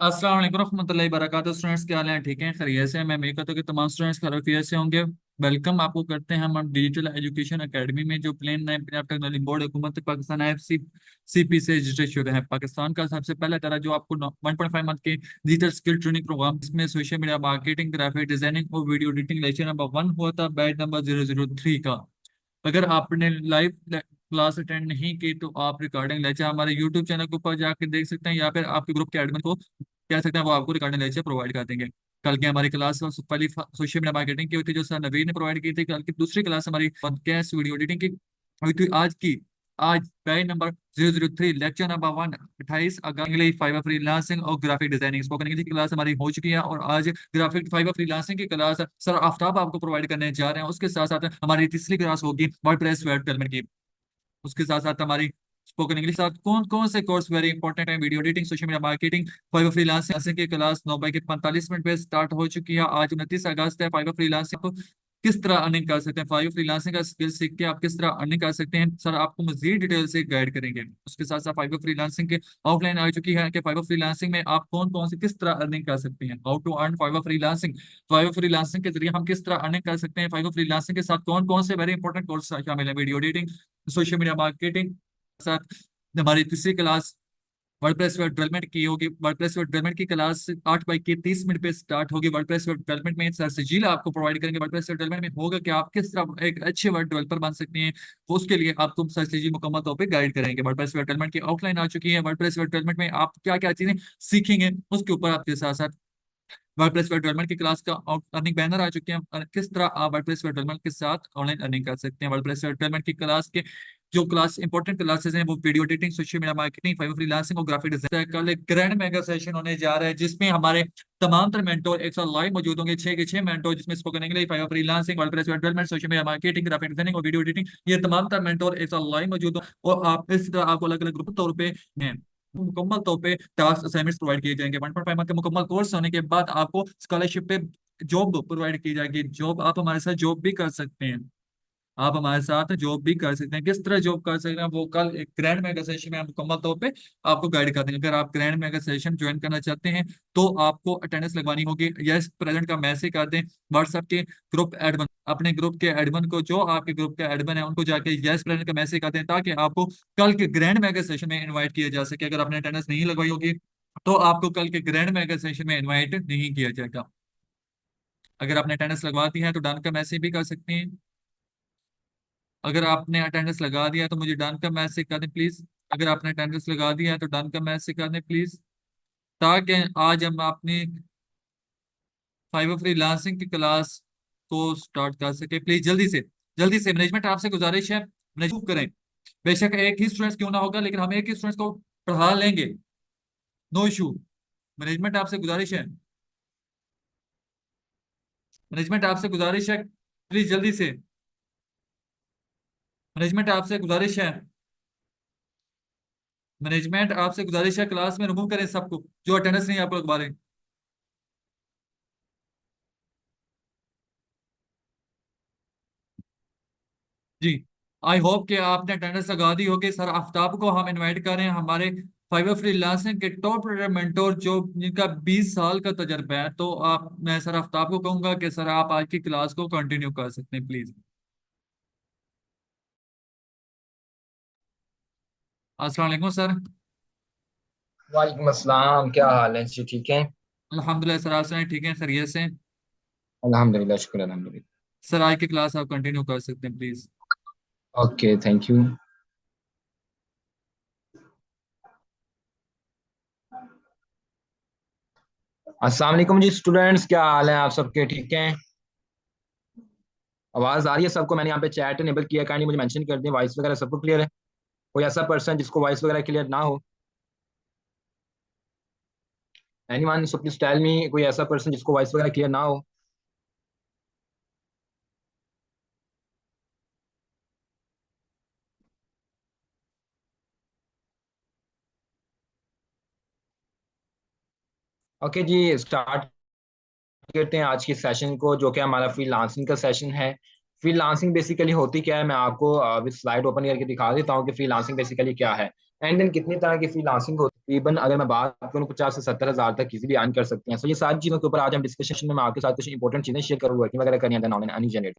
अस्सलाम वालेकुम रहमतुल्लाहि वबरकातुहू। स्टूडेंट्स क्या हाल है? ठीक हैं, खैरियत से हैं? मैं उम्मीद करता हूँ कि तमाम स्टूडेंट्स खैरियत से होंगे। वेलकम आपको करते हैं हम डिजिटल एजुकेशन एकेडमी में, जो प्लेन नए पंजाब टेक्नोलॉजी बोर्ड हुकूमत पाकिस्तान IFC CP से रजिस्ट्रेशन शुरू है। पाकिस्तान का सबसे पहला तरह जो आपको 1.5 मंथ के डिजिटल स्किल ट्रेनिंग प्रोग्राम, जिसमें social media marketing, graphic designing और वीडियो एडिटिंग लेक्चर नंबर 1 हुआ था, बैच नंबर 003 का। अगर आपने लाइव क्लास अटेंड नहीं की तो आप रिकॉर्डिंग लेक्चर हमारे यूट्यूब चैनल के ऊपर जाकर देख सकते हैं, या फिर आपके ग्रुप के एडमिन को कह सकते हैं, वो आपको रिकॉर्डिंग लेक्चर प्रोवाइड कर देंगे। कल की हमारी क्लास पहली सोशल मीडिया मार्केटिंग की हुई थी, जो सर नवीन ने प्रोवाइड की थी। कल की दूसरी क्लास हमारी पॉडकास्ट वीडियो एडिटिंग की हुई थी। आज बैच नंबर 003 लेक्चर नंबर 1 28 अगस्त इंग्लिश फाइबर फ्रीलांसिंग और ग्राफिक डिजाइनिंग स्पोकन इंग्लिश की क्लास हमारी हो चुकी है। और आज ग्राफिक फाइबर फ्रीलांसिंग की क्लास सर आफ्ताब आपको प्रोवाइड करने जा रहे हैं। उसके साथ साथ हमारी तीसरी क्लास होगी वर्डप्रेस वेब डेवलपमेंट की। उसके साथ साथ हमारी स्पोकन इंग्लिश साथ कौन कौन से कोर्स वेरी इंपॉर्टेंट है, video editing, social media marketing, Fiverr freelancing की क्लास 9:45 पे स्टार्ट हो चुकी है। आज 29 अगस्त है। फाइवर फ्रीलांसिंग को किस तरह अर्निंग कर सकते हैं, फाइव फ्रीलांसिंग का स्किल सीख के आप किस तरह अर्निंग कर सकते हैं, सर आपको मजीद डिटेल से गाइड करेंगे। उसके साथ साथ फाइवर फ्रीलांसिंग के आउटलाइन आ चुकी है कि फाइवर फ्रीलांसिंग में आप कौन कौन से किस तरह अर्निंग कर सकते हैं, how to earn Fiverr freelancing. Fiverr freelancing के जरिए हम किस तरह अर्निंग कर सकते हैं, फाइवर फ्रीलांसिंग के साथ कौन कौन से वेरी इंपॉर्टेंट कोर्स शामिल है, video editing, social media marketing. साथ हमारी तीसरी क्लास वर्डप्रेस वेब डेवलपमेंट की होगी। वर्डप्रेस वेब डेवलपमेंट की क्लास 8:30 पे स्टार्ट होगी। वर्डप्रेस वेब डेवलपमेंट में सर सजील आपको प्रोवाइड करेंगे। वर्डप्रेस वेब डेवलपमेंट में होगा कि आप किस तरह एक अच्छे वर्ड डेवलपर बन सकते हैं, वो उसके लिए आपको सर सजील मुकम्मल तौर पे गाइड करेंगे। वर्डप्रेस वेब डेवलपमेंट की आउटलाइन आ चुकी है। वर्डप्रेस वेब डेवलपमेंट में आप क्या क्या चीजें सीखेंगे, उसके ऊपर आपके साथ साथ वर्डप्रेस वेब डेवलपमेंट की क्लास का अर्निंग बैनर आ चुके हैं। किस तरह आप वर्डप्रेस वेब डेवलपमेंट के साथ ऑनलाइन अर्निंग कर सकते हैं। वर्डप्रेस वेब डेवलपमेंट की क्लास के जो क्लास इंपॉर्टेंट क्लासेस हैं, वो video editing, social media marketing, Fiverr freelancing और ग्राफिक डिजाइन। कल एक ग्रैंड मेगा सेशन होने जा रहा है, जिसमें हमारे तमाम तरह मेंटोर एक साथ लाइव मौजूद होंगे, 6 के 6 मेंटोर, जिसमें spoken English, Fiverr freelancing, WordPress web development, social media marketing, graphic designing और वीडियो एडिटिंग, ये तमाम तरह मेंटोर एक साथ लाइव मौजूद हो। और आप इस तरह आपको अलग अलग ग्रुप तौर पे हैं, मुकम्मल तौर पे टास्क असाइनमेंट्स प्रोवाइड किए जाएंगे। 1.5 मंथ के मुकम्मल कोर्स होने के बाद आपको स्कॉलरशिप पे जॉब प्रोवाइड की जाएगी। जॉब आप हमारे साथ जॉब भी कर सकते हैं, आप हमारे साथ जॉब भी कर सकते हैं। किस तरह जॉब कर सकते हैं वो कल एक ग्रैंड मेगा सेशन में हम मुकम्मल तौर पे आपको गाइड कर देंगे। अगर आप ग्रैंड मेगा सेशन ज्वाइन करना चाहते हैं तो आपको अटेंडेंस लगवानी होगी। यस प्रेजेंट का मैसेज कर दें व्हाट्सएप के ग्रुप एडमिन, अपने ग्रुप के एडमिन को, जो आपके ग्रुप के एडमिन है उनको जाके यस प्रेजेंट का मैसेज कर दें, ताकि आपको कल के ग्रैंड मेगा सेशन में इन्वाइट किया जा सके। अगर आपने अटेंडेंस नहीं लगवाई होगी तो आपको कल के ग्रैंड मेगा सेशन में इन्वाइट नहीं किया जाएगा। अगर आपने अटेंडेंस लगवा दी है तो डन का मैसेज भी कर सकते हैं। अगर आपने अटेंडेंस लगा दिया है तो मुझे डन का मैसेज कर दें प्लीज। अगर आपने अटेंडेंस लगा दिया है तो डन का मैसेज कर दें प्लीज, ताकि आज हम अपनी फाइवर फ्रीलांसिंग की क्लास को स्टार्ट कर सके। प्लीज जल्दी से मैनेजमेंट आपसे गुजारिश है, मैनेज करें। बेशक एक ही स्टूडेंट क्यों ना होगा, लेकिन हम एक ही स्टूडेंट को पढ़ा लेंगे, नो इशू। मैनेजमेंट आपसे गुजारिश है, मैनेजमेंट आपसे गुजारिश है, प्लीज जल्दी से। मैनेजमेंट आपसे गुजारिश है, मैनेजमेंट आपसे गुजारिश है, क्लास में रिमूव करें सबको जो अटेंडेंस नहीं आपको लगवा रहे। जी, आई होप कि आपने अटेंडेंस लगा दी होगी। सर आफ्ताब को हम इनवाइट कर रहे हैं, हमारे फाइवर फ्रीलांसिंग के टॉप मेंटोर, जो जिनका 20 साल का तजर्बा है। तो आप, मैं सर आफ्ताब को कहूंगा कि सर आप आज की क्लास को कंटिन्यू कर सकते हैं प्लीज। अस्सलाम वालेकुम सर। वालेकुम अस्सलाम। क्या हाल है जी? ठीक है। अल्हम्दुलिल्लाह सर, आप सुनाए? ठीक है, सर ये से। अल्हम्दुलिल्लाह, शुक्र अल्हम्दुलिल्लाह। सर आज की क्लास आप कंटिन्यू कर सकते हैं प्लीज। Okay, thank you. अस्सलाम वालेकुम जी स्टूडेंट्स, क्या हाल है आप सबके? ठीक हैं? आवाज़ आ रही है सबको? मैंने यहाँ पे चैट इनेबल किया, काइंडली मुझे मेंशन कर दें। वॉइस वगैरह सबको क्लियर है? कोई ऐसा पर्सन जिसको वॉइस वगैरह क्लियर ना हो? Anyone, so please tell me, कोई ऐसा पर्सन जिसको वॉइस वगैरह क्लियर ना हो? ओके जी, स्टार्ट करते हैं आज के सेशन को, जो कि हमारा फ्रीलांसिंग का सेशन है। फ्रीलांसिंग बेसिकली होती क्या है, मैं आपको विद स्लाइड ओपन करके दिखा देता हूँ कि फ्रीलांसिंग बेसिकली क्या है, एंड देन कितनी तरह की फ्रीलांसिंग होती तकरीबन अगर मैं बात करूँ 50 से 70 हज़ार तक इजीली अर्न कर सकते हैं। सो ये सारी चीज़ों के ऊपर आज हम डिस्कशन में मैं आपके साथ कुछ इंपॉर्टेंट चीज़ें शेयर करूँ, वर्किंग वगैरह करनी है, देन ऑनलाइन अर्निंग जनरेट।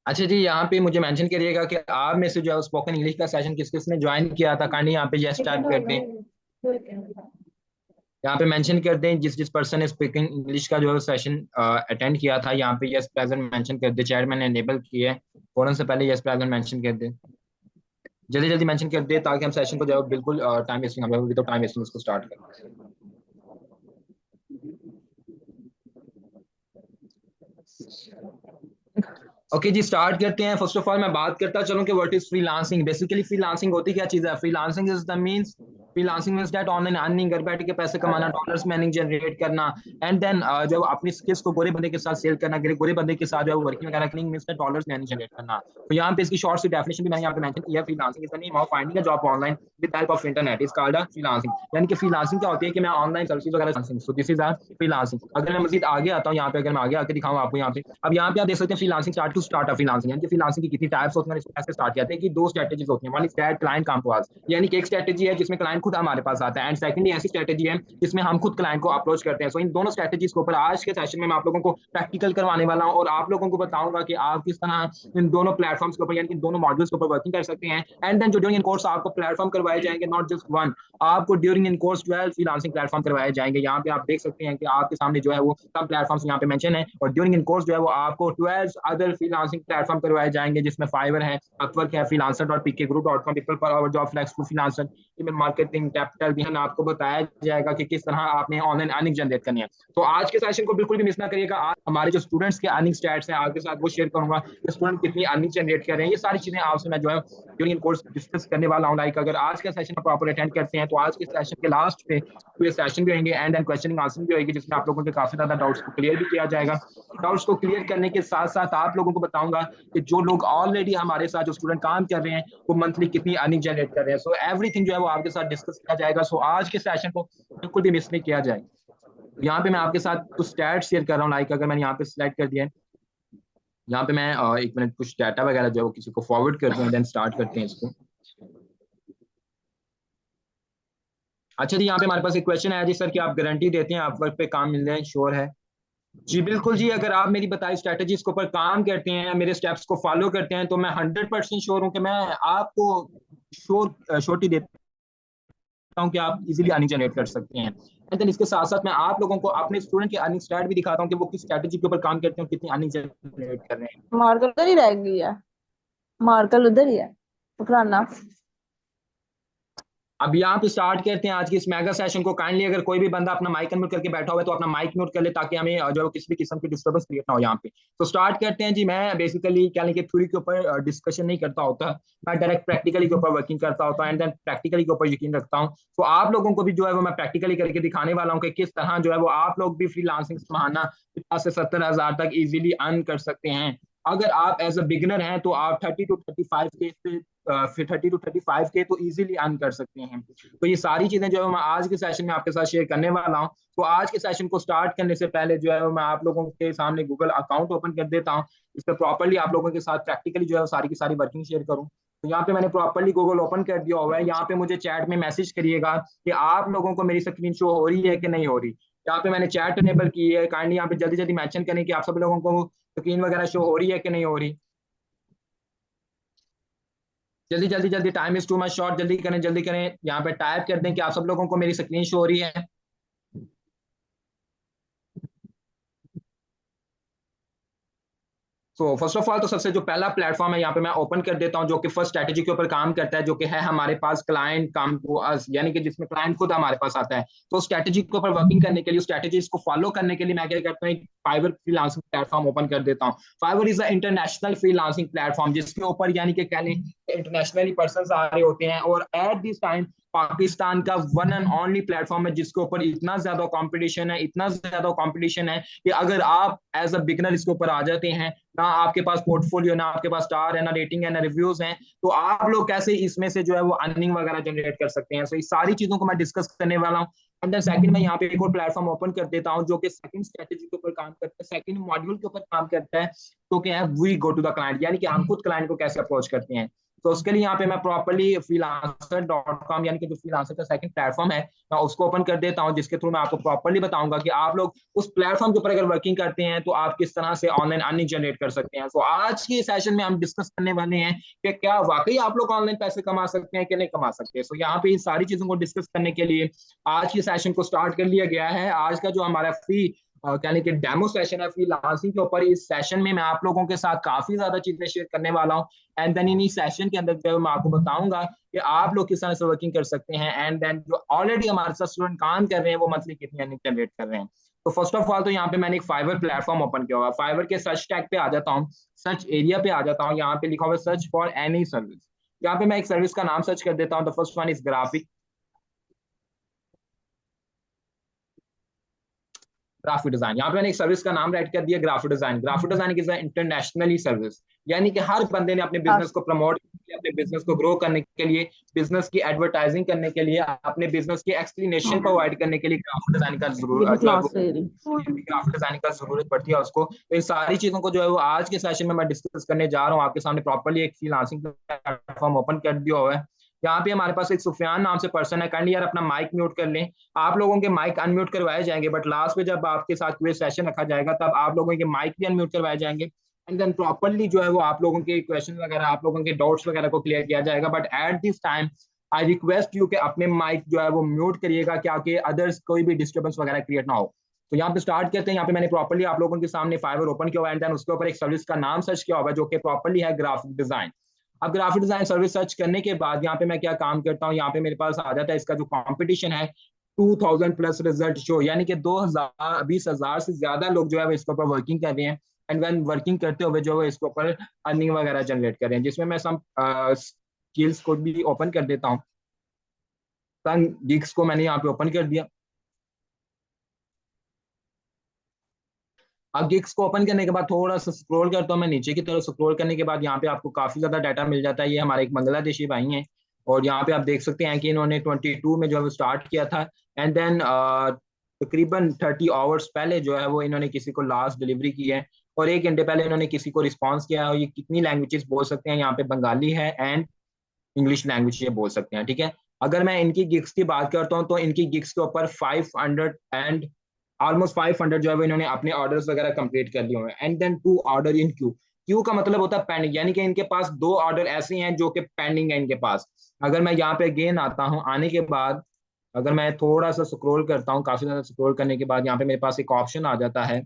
अच्छा जी, यहाँ पे मुझे मेंशन करिएगा कि आप में से जो है स्पोकन इंग्लिश का सेशन किस किसने ज्वाइन किया था। काइंडली यहाँ पे यस टाइप कर दें। यहाँ पे मेंशन कर दें जिस जिस पर्सन ने स्पीकिंग इंग्लिश का जो है सेशन अटेंड किया था। यहाँ पे यस प्रेजेंट मेंशन कर दे। चैट मैंने एनेबल किया है, फौरन से पहले यस प्रेजेंट मेंशन कर दे। जल्दी जल्दी मेंशन कर दे ताकि हम सेशन को जो है बिल्कुल टाइम वेस्टिंग हम विदाउट टाइम वेस्टिंग उसको स्टार्ट करें। ओके जी, स्टार्ट करते हैं। फर्स्ट ऑफ ऑल मैं बात करता चलूं कि what is freelancing. Basically freelancing होती क्या चीज है? Freelancing is the means, freelancing means that online earning, घर बैठ के पैसे कमाना, डॉलर्स में अर्निंग जनरेट करना, एंड देन जो अपनी स्किल्स को गोरे बंदे के साथ सेल करना, गोरे बंदे के साथ जो है वर्किंग वगैरह करनी, मींस दैट डॉलर्स में अर्निंग जनरेट करना। तो यहाँ पे इसकी शॉर्ट सी डेफिनेशन भी मैंने यहाँ पे मेंशन किया है। Freelancing is the name of finding a job online with help of internet is called a freelancing. यानी कि फ्रीलांसिंग क्या होती है कि मैं ऑनलाइन सर्विस वगैरह, so this is a freelancing. अगर मैं मजीद आगे आता हूँ यहाँ पे, अगर मैं आगे आके दिखाऊँ आपको यहाँ पे, अब यहाँ पे आप देख सकते हैं freelancing start to start a freelancing, यानी कि फ्रीलांसिंग की कितनी टाइप्स होती हैं, इसको कैसे स्टार्ट किया है कि दो स्ट्रेटजीज होती हैं। One is that client come to us, यानी कि एक स्ट्रेटजी है जिसमें क्लाइंट खुद हमारे पास आता है, एंड सेकंडली ऐसी स्ट्रेटजी है जिसमें हम खुद क्लाइंट को अप्रोच करते हैं। सो इन दोनों स्ट्रेटजीज के ऊपर आज के सेशन में मैं आप लोगों को प्रैक्टिकल करवाने वाला हूँ और आप लोगों को बताऊंगा कि आप किस तरह इन दोनों प्लेटफॉर्म्स के ऊपर, यानी कि दोनों मॉड्यूल्स के ऊपर वर्किंग कर सकते हैं। एंड देन जो ड्यूरिंग इन कोर्स आपको प्लेटफॉर्म करवाए जाएंगे, नॉट जस्ट वन, आपको during in course 12 freelancing platform करवाए जाएंगे। यहाँ पे आप देख सकते हैं कि आपके सामने जो है वो सब प्लेटफॉर्म्स यहाँ पे मेंशन है, और ड्यूरिंग इन कोर्स जो है वो आपको 12 अदर फ्रीलांसिंग प्लेटफॉर्म करवाए जाएंगे, जिसमें फाइवर है, अपवर्क है, freelancer.pkgroup.com, पीपल पर hour job, flex to freelancer, email marketing, capital भी आपको बताया जाएगा कि किस तरह आपने ऑनलाइन अर्निंग जनरेट करनी है। तो आज के सेशन को बिल्कुल भी मिस ना करिएगा। आज हमारे जो स्टूडेंट्स के अर्निंग स्टैट्स हैं आपके साथ वो शेयर करूंगा कि स्टूडेंट कितनी अर्निंग जनरेट कर रहे हैं। ये सारी चीजें आपसे मैं जो है ड्यूरिंग कोर्स डिस्कस करने वाला हूँ। लाइक अगर आज का सेशन प्रॉपर अटेंड करते हैं तो आज के सेशन के लास्ट पे तो ये सेशन भी होंगे, एंड एंड क्वेश्चनिंग आंसर भी होगी, जिसमें आप लोगों के काफी ज्यादा डाउट्स को क्लियर भी किया जाएगा। डाउट्स को क्लियर करने के साथ साथ आप लोगों को बताऊंगा कि जो लोग ऑलरेडी हमारे साथ जो स्टूडेंट काम कर रहे हैं वो मंथली कितनी अर्निंग जनरेट कर रहे हैं। सो एवरीथिंग जो है वो आपके साथ डिस्कस किया जाएगा। सो आज के सेशन को बिल्कुल भी मिस नहीं किया जाए। यहाँ पे मैं आपके साथ कुछ स्टैट्स शेयर कर रहा हूँ। लाइक अगर मैंने यहाँ पे सिलेक्ट कर दिया है, यहाँ पे मैं 1 मिनट कुछ डाटा वगैरह जो है वो किसी को फॉरवर्ड कर दूँ, देन स्टार्ट करते हैं इसको। अच्छा जी, यहाँ पे हमारे पास एक क्वेश्चन है जी, सर कि आप गारंटी देते हैं आप वर्क पे काम मिल जाए? श्योर है जी, बिल्कुल जी। अगर आप मेरी बताई स्ट्रेटेजीज के ऊपर काम करते हैं, मेरे स्टेप्स को फॉलो करते हैं, तो मैं 100% श्योर हूँ कि मैं आपको श्योरिटी देता हूँ कि आप इजीली अर्निंग जनरेट कर सकते हैं। एंड देन इसके साथ साथ मैं आप लोगों को अपने स्टूडेंट के अर्निंग स्टार्ट भी दिखाता हूँ कि वो किस स्ट्रेटेजी के ऊपर काम करते हैं, कितनी अर्निंग जनरेट कर रहे हैं। मार्कर उधर ही रह गई है, मार्कर उधर ही है, पकड़ना। अब यहाँ पे स्टार्ट करते हैं आज की इस मेगा सेशन को। काइंडली अगर कोई भी बंदा अपना माइक म्यूट करके बैठा हुआ है तो अपना माइक म्यूट कर ले, ताकि हमें जो किसी भी किस्म की डिस्टर्बेंस क्रिएट ना हो यहाँ पे। तो स्टार्ट करते हैं जी। मैं बेसिकली क्या लेके थ्योरी के ऊपर डिस्कशन नहीं करता होता, मैं डायरेक्ट प्रैक्टिकली के ऊपर वर्किंग करता होता हूँ, एंड देन प्रैक्टिकली के ऊपर यकीन रखता हूँ। तो आप लोगों को भी जो है वो मैं प्रैक्टिकली करके दिखाने वाला हूँ कि किस तरह जो है वो आप लोग भी फ्रीलांसिंग माना 50 से 70 हज़ार तक इजीली अर्न कर सकते हैं। अगर आप एज अ बिगिनर हैं तो आप 30 to 35 के से फिर 30 to 35 के तो इजीली अर्न कर सकते हैं। तो ये सारी चीजें जो है मैं आज के सेशन में आपके साथ शेयर करने वाला हूँ। तो आज के सेशन को स्टार्ट करने से पहले जो है मैं आप लोगों के सामने गूगल अकाउंट ओपन कर देता हूँ, इस पर प्रॉपरली आप लोगों के साथ प्रैक्टिकली जो है सारी की सारी वर्किंग शेयर करूँ। तो यहाँ पे मैंने प्रॉपरली गूगल ओपन कर दिया हुआ है। यहाँ पे मुझे चैट में मैसेज करिएगा कि आप लोगों को मेरी स्क्रीन शो हो रही है कि नहीं हो रही। यहाँ पे मैंने चैट इनेबल की है, काइंडली यहाँ पे जल्दी जल्दी मेंशन करें कि आप सब लोगों को स्क्रीन वगैरह शो हो रही है कि नहीं हो रही। जल्दी जल्दी जल्दी, time is too much short, जल्दी करें जल्दी करें। यहाँ पे टाइप कर दें कि आप सब लोगों को मेरी स्क्रीन शो हो रही है। तो फर्स्ट ऑफ ऑल तो सबसे जो पहला प्लेटफॉर्म है यहाँ पे मैं ओपन कर देता हूँ, जो कि फर्स्ट स्ट्रेटेजी के ऊपर काम करता है, जो कि है हमारे पास क्लाइंट कम टू अस, यानी कि जिसमें क्लाइंट खुद हमारे पास आता है। तो स्ट्रेटेजी के ऊपर वर्किंग करने के लिए, स्ट्रेटेजीज को फॉलो करने के लिए मैं क्या करता हूँ, फाइवर फ्रीलांसिंग प्लेटफॉर्म ओपन कर देता हूँ। Fiverr is a international freelancing platform जिसके ऊपर यानी कि कह लें इंटरनेशनली पर्सन आ रहे होते हैं, और एट दिस टाइम पाकिस्तान का वन एंड ओनली प्लेटफॉर्म है जिसके ऊपर इतना ज्यादा कंपटीशन है, इतना ज्यादा कंपटीशन है कि अगर आप एज अ बिगनर इसके ऊपर आ जाते हैं, ना आपके पास पोर्टफोलियो, ना आपके पास स्टार है, ना रेटिंग है, ना रिव्यूज हैं, तो आप लोग कैसे इसमें से जो है वो अर्निंग वगैरह जनरेट कर सकते हैं। सो इस सारी चीजों को मैं डिस्कस करने वाला हूँ। एंड देन सेकंड मैं यहाँ पे एक और प्लेटफॉर्म ओपन कर देता हूँ जो कि सेकंड स्ट्रेटेजी के ऊपर काम करता है, सेकंड मॉड्यूल के ऊपर काम करता है, तो क्या है, we go to the client, यानी कि हम खुद क्लाइंट को कैसे अप्रोच करते हैं। तो उसके लिए यहाँ पे मैं प्रॉपर्ली freelancer.com यानी कि जो फ्रीलांसर का सेकंड प्लेटफॉर्म है, मैं उसको ओपन कर देता हूँ, जिसके थ्रू मैं आपको प्रॉपर्ली बताऊंगा कि आप लोग उस प्लेटफॉर्म के ऊपर अगर वर्किंग करते हैं तो आप किस तरह से ऑनलाइन अर्निंग जनरेट कर सकते हैं। तो आज के सेशन में हम डिस्कस करने वाले हैं कि क्या वाकई आप लोग ऑनलाइन पैसे कमा सकते हैं कि नहीं कमा सकते। सो यहाँ पे इन सारी चीजों को डिस्कस करने के लिए आज के सेशन को स्टार्ट कर लिया गया है। आज का जो हमारा फ्री यानी कि डेमो सेशन है फ्रीलांसिंग के ऊपर, इस सेशन में मैं आप लोगों के साथ काफी ज्यादा चीजें शेयर करने वाला हूँ। एंड देन इन सेशन के अंदर जो मैं आपको बताऊंगा कि आप लोग किस तरह से वर्किंग कर सकते हैं, एंड देन जो ऑलरेडी हमारे साथ स्टूडेंट काम कर रहे हैं वो मंथली कितनी अर्निंग जनरेट कर रहे हैं। तो फर्स्ट ऑफ ऑल तो यहाँ पे मैंने एक फाइवर प्लेटफॉर्म ओपन किया हुआ है। फाइवर के सर्च टैग पे आ जाता हूँ, सर्च एरिया पे आ जाता हूँ, यहाँ पे लिखा हुआ है सर्च फॉर एनी सर्विस। यहाँ पे मैं एक सर्विस का नाम सर्च कर देता हूँ। The first one is graphic graphic design. यहाँ पे मैंने एक सर्विस का नाम राइट कर दिया graphic design. Graphic design is internationally service, यानी कि हर बंदे ने अपने बिजनेस को प्रमोट करने के लिए, अपने बिजनेस को ग्रो करने के लिए, बिजनेस की एडवर्टाइजिंग करने के लिए, अपने बिजनेस की एक्सप्लेनेशन प्रोवाइड करने के लिए ग्राफिक डिजाइन का मेरी जरूरत जो है वो क्लास ले रही ग्राफिक डिजाइनिंग का जरूरत पड़ती है उसको। तो इन सारी चीजों को जो है वो आज के सेशन में मैं डिस्कस करने जा रहा हूँ आपके सामने। प्रॉपर्ली एक फ्रीलांसिंग प्लेटफॉर्म ओपन कर दिया हुआ है। यहाँ पे हमारे पास एक सुफियान नाम से पर्सन है। काइंडली यार अपना माइक म्यूट कर लें। आप लोगों के माइक अनम्यूट करवाए जाएंगे, बट लास्ट में जब आपके साथ क्विज सेशन रखा जाएगा तब आप लोगों के माइक भी अनम्यूट करवाए जाएंगे। एंड देन प्रॉपर्ली जो है वो आप लोगों के क्वेश्चन वगैरह, आप लोगों के डाउट्स वगैरह को क्लियर किया जाएगा। But at this time I request you कि अपने माइक जो है वो म्यूट करिएगा, क्या कि अदर्स कोई भी डिस्टर्बेंस वगैरह क्रिएट ना हो। तो यहाँ पे स्टार्ट करते हैं। यहाँ पे मैंने प्रॉपर्ली आप लोगों के सामने फाइवर ओपन किया हुआ है, एंड देन उसके ऊपर एक सर्विस का नाम सर्च किया हुआ है जो कि प्रॉपर्ली है ग्राफिक डिजाइन। अब ग्राफिक डिजाइन सर्विस सर्च करने के बाद यहाँ पे मैं क्या काम करता हूँ, यहाँ पे मेरे पास आ जाता है इसका जो कंपटीशन है 2000 प्लस रिजल्ट शो, यानी कि 20,000 से ज्यादा लोग जो है इसके ऊपर वर्किंग कर रहे हैं। एंड वेन वर्किंग करते हुए जो है इसके ऊपर अर्निंग वगैरह जनरेट कर रहे हैं, जिसमें मैं सम स्किल्स को भी ओपन कर देता हूँ। गिग्स को मैंने यहाँ पे ओपन कर दिया। अब गिग्स को ओपन करने के बाद थोड़ा सा स्क्रॉल करता हूँ मैं नीचे की तरफ। स्क्रॉल करने के बाद यहाँ पे आपको काफी ज्यादा डाटा मिल जाता है। ये हमारे एक बांग्लादेशी भाई हैं, और यहाँ पे आप देख सकते हैं कि इन्होंने 22 में जो है वो स्टार्ट किया था। एंड देन तकरीबन 30 आवर्स पहले जो है वो इन्होंने किसी को लास्ट डिलीवरी की है, और 1 घंटे पहले इन्होंने किसी को रिस्पॉन्स किया है। और ये कितनी लैंग्वेजेस बोल सकते हैं, यहाँ पे बंगाली है एंड इंग्लिश लैंग्वेज ये बोल सकते हैं, ठीक है। अगर मैं इनकी गिग्स की बात करता हूँ तो इनकी गिग्स के ऊपर 500 एंड ऑलमोस्ट 500 जो है वो इन्होंने अपने ऑर्डर्स वगैरह कंप्लीट कर दिए हुए हैं। And then 2 order in queue. Queue का मतलब होता है पेंडिंग, यानी कि इनके पास 2 ऑर्डर ऐसे हैं जो कि पेंडिंग है इनके पास। अगर मैं यहाँ पे अगेन आता हूँ, आने के बाद अगर मैं थोड़ा सा स्क्रॉल करता हूँ, काफी ज्यादा स्क्रॉल करने के बाद यहाँ पे मेरे पास एक ऑप्शन आ जाता है।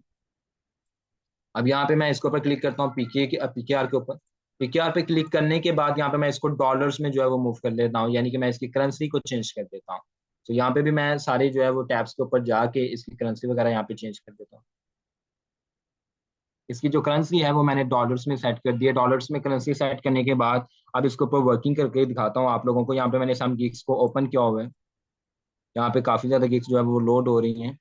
अब यहाँ पे मैं इसके ऊपर क्लिक करता हूँ पीकेआर के ऊपर। पीकेआर पे क्लिक करने के बाद यहाँ पे मैं इसको डॉलर्स में जो है वो मूव कर लेता हूँ, यानी कि मैं इसकी करेंसी को चेंज कर देता हूँ। तो यहाँ पे भी मैं सारे जो है वो टैब्स के ऊपर जाके इसकी करेंसी वगैरह यहाँ पे चेंज कर देता हूँ। इसकी जो करेंसी है वो मैंने डॉलर्स में सेट कर दिया। डॉलर्स में करेंसी सेट करने के बाद अब इसके ऊपर वर्किंग करके दिखाता हूँ आप लोगों को। यहाँ पे मैंने सम गिग्स को ओपन किया हुआ है। यहाँ पे काफी ज्यादा गिग्स जो है वो लोड हो रही हैं।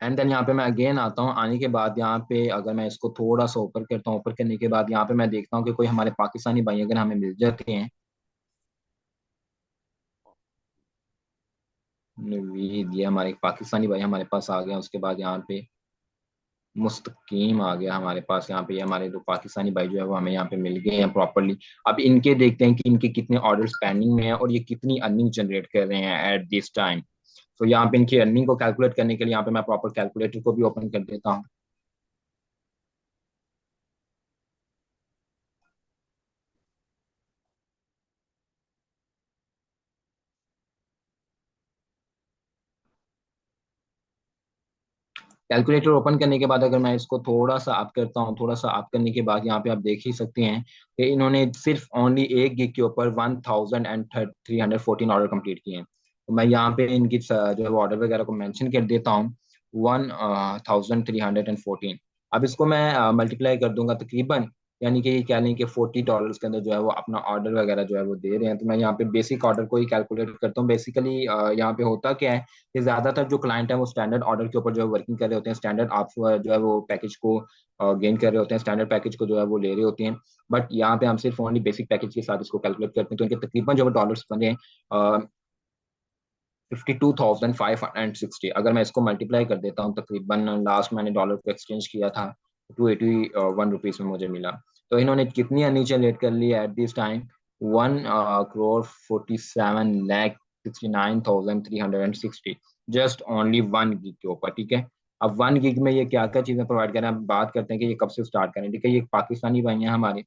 एंड देन यहाँ पे मैं अगेन आता हूँ। आने के बाद यहाँ पे अगर मैं इसको थोड़ा सा ऊपर करता हूँ, ऊपर करने के बाद यहाँ पे मैं देखता हूँ कि कोई हमारे पाकिस्तानी भाई अगर हमें मिल जाते हैं। नवीद, ये हमारे एक पाकिस्तानी भाई हमारे पास आ गया। उसके बाद यहाँ पे मुस्तकीम आ गया हमारे पास। यहाँ पे ये हमारे दो पाकिस्तानी भाई जो है वो हमें यहाँ पे मिल गए हैं प्रॉपरली। अब इनके देखते हैं कि इनके कितने ऑर्डर्स पेंडिंग में हैं और ये कितनी अर्निंग जनरेट कर रहे हैं एट दिस टाइम। तो यहाँ पे इनकी अर्निंग को कैलकुलेट करने के लिए यहाँ पे मैं प्रॉपर कैलकुलेटर को भी ओपन कर देता हूँ। कैलकुलेटर ओपन करने के बाद अगर मैं इसको थोड़ा सा अप करता हूँ, थोड़ा सा अप करने के बाद यहाँ पे आप देख ही सकते हैं कि इन्होंने सिर्फ ओनली 1 गिग के ऊपर 1314 ऑर्डर कंप्लीट किए हैं। तो मैं यहाँ पे इनकी जो है ऑर्डर वगैरह को मेंशन कर देता हूँ, 1314। अब इसको मैं मल्टीप्लाई कर दूंगा तकरीबन, यानी कि ये कह लें कि $40 के अंदर जो है वो अपना ऑर्डर वगैरह जो है वो दे रहे हैं। तो मैं यहाँ पे बेसिक ऑर्डर को ही कैलकुलेट करता हूँ। बेसिकली यहाँ पे होता क्या है कि ज्यादातर जो क्लाइंट है वो स्टैंडर्ड ऑर्डर के ऊपर जो है वर्किंग कर रहे होते हैं, स्टैंडर्ड आप जो है वो पैकेज को गेन कर रहे होते हैं, स्टैंडर्ड पैकेज को जो है वो ले रहे होते हैं। बट यहाँ पे हम सिर्फ ओनली बेसिक पैकेज के साथ इसको कैलकुलेट करते हैं, तो इनके तकरीबन जो डॉलर्स बने हैं 52,560। अगर मैं इसको मल्टीप्लाई कर देता हूँ, तकरीबन लास्ट मैंने डॉलर को एक्सचेंज किया था 281 रुपीज में मुझे मिला। तो इन्होंने कितनी अर्निंग जनरेट कर ली at this time, 1 crore 47 lakh 69,360, just only 1 gig के ऊपर। ठीक है, अब 1 गिग में ये क्या क्या चीजें प्रोवाइड करें, अब बात करते हैं कि ये कब से स्टार्ट करें। ठीक है, ये पाकिस्तानी भाई हैं हमारे,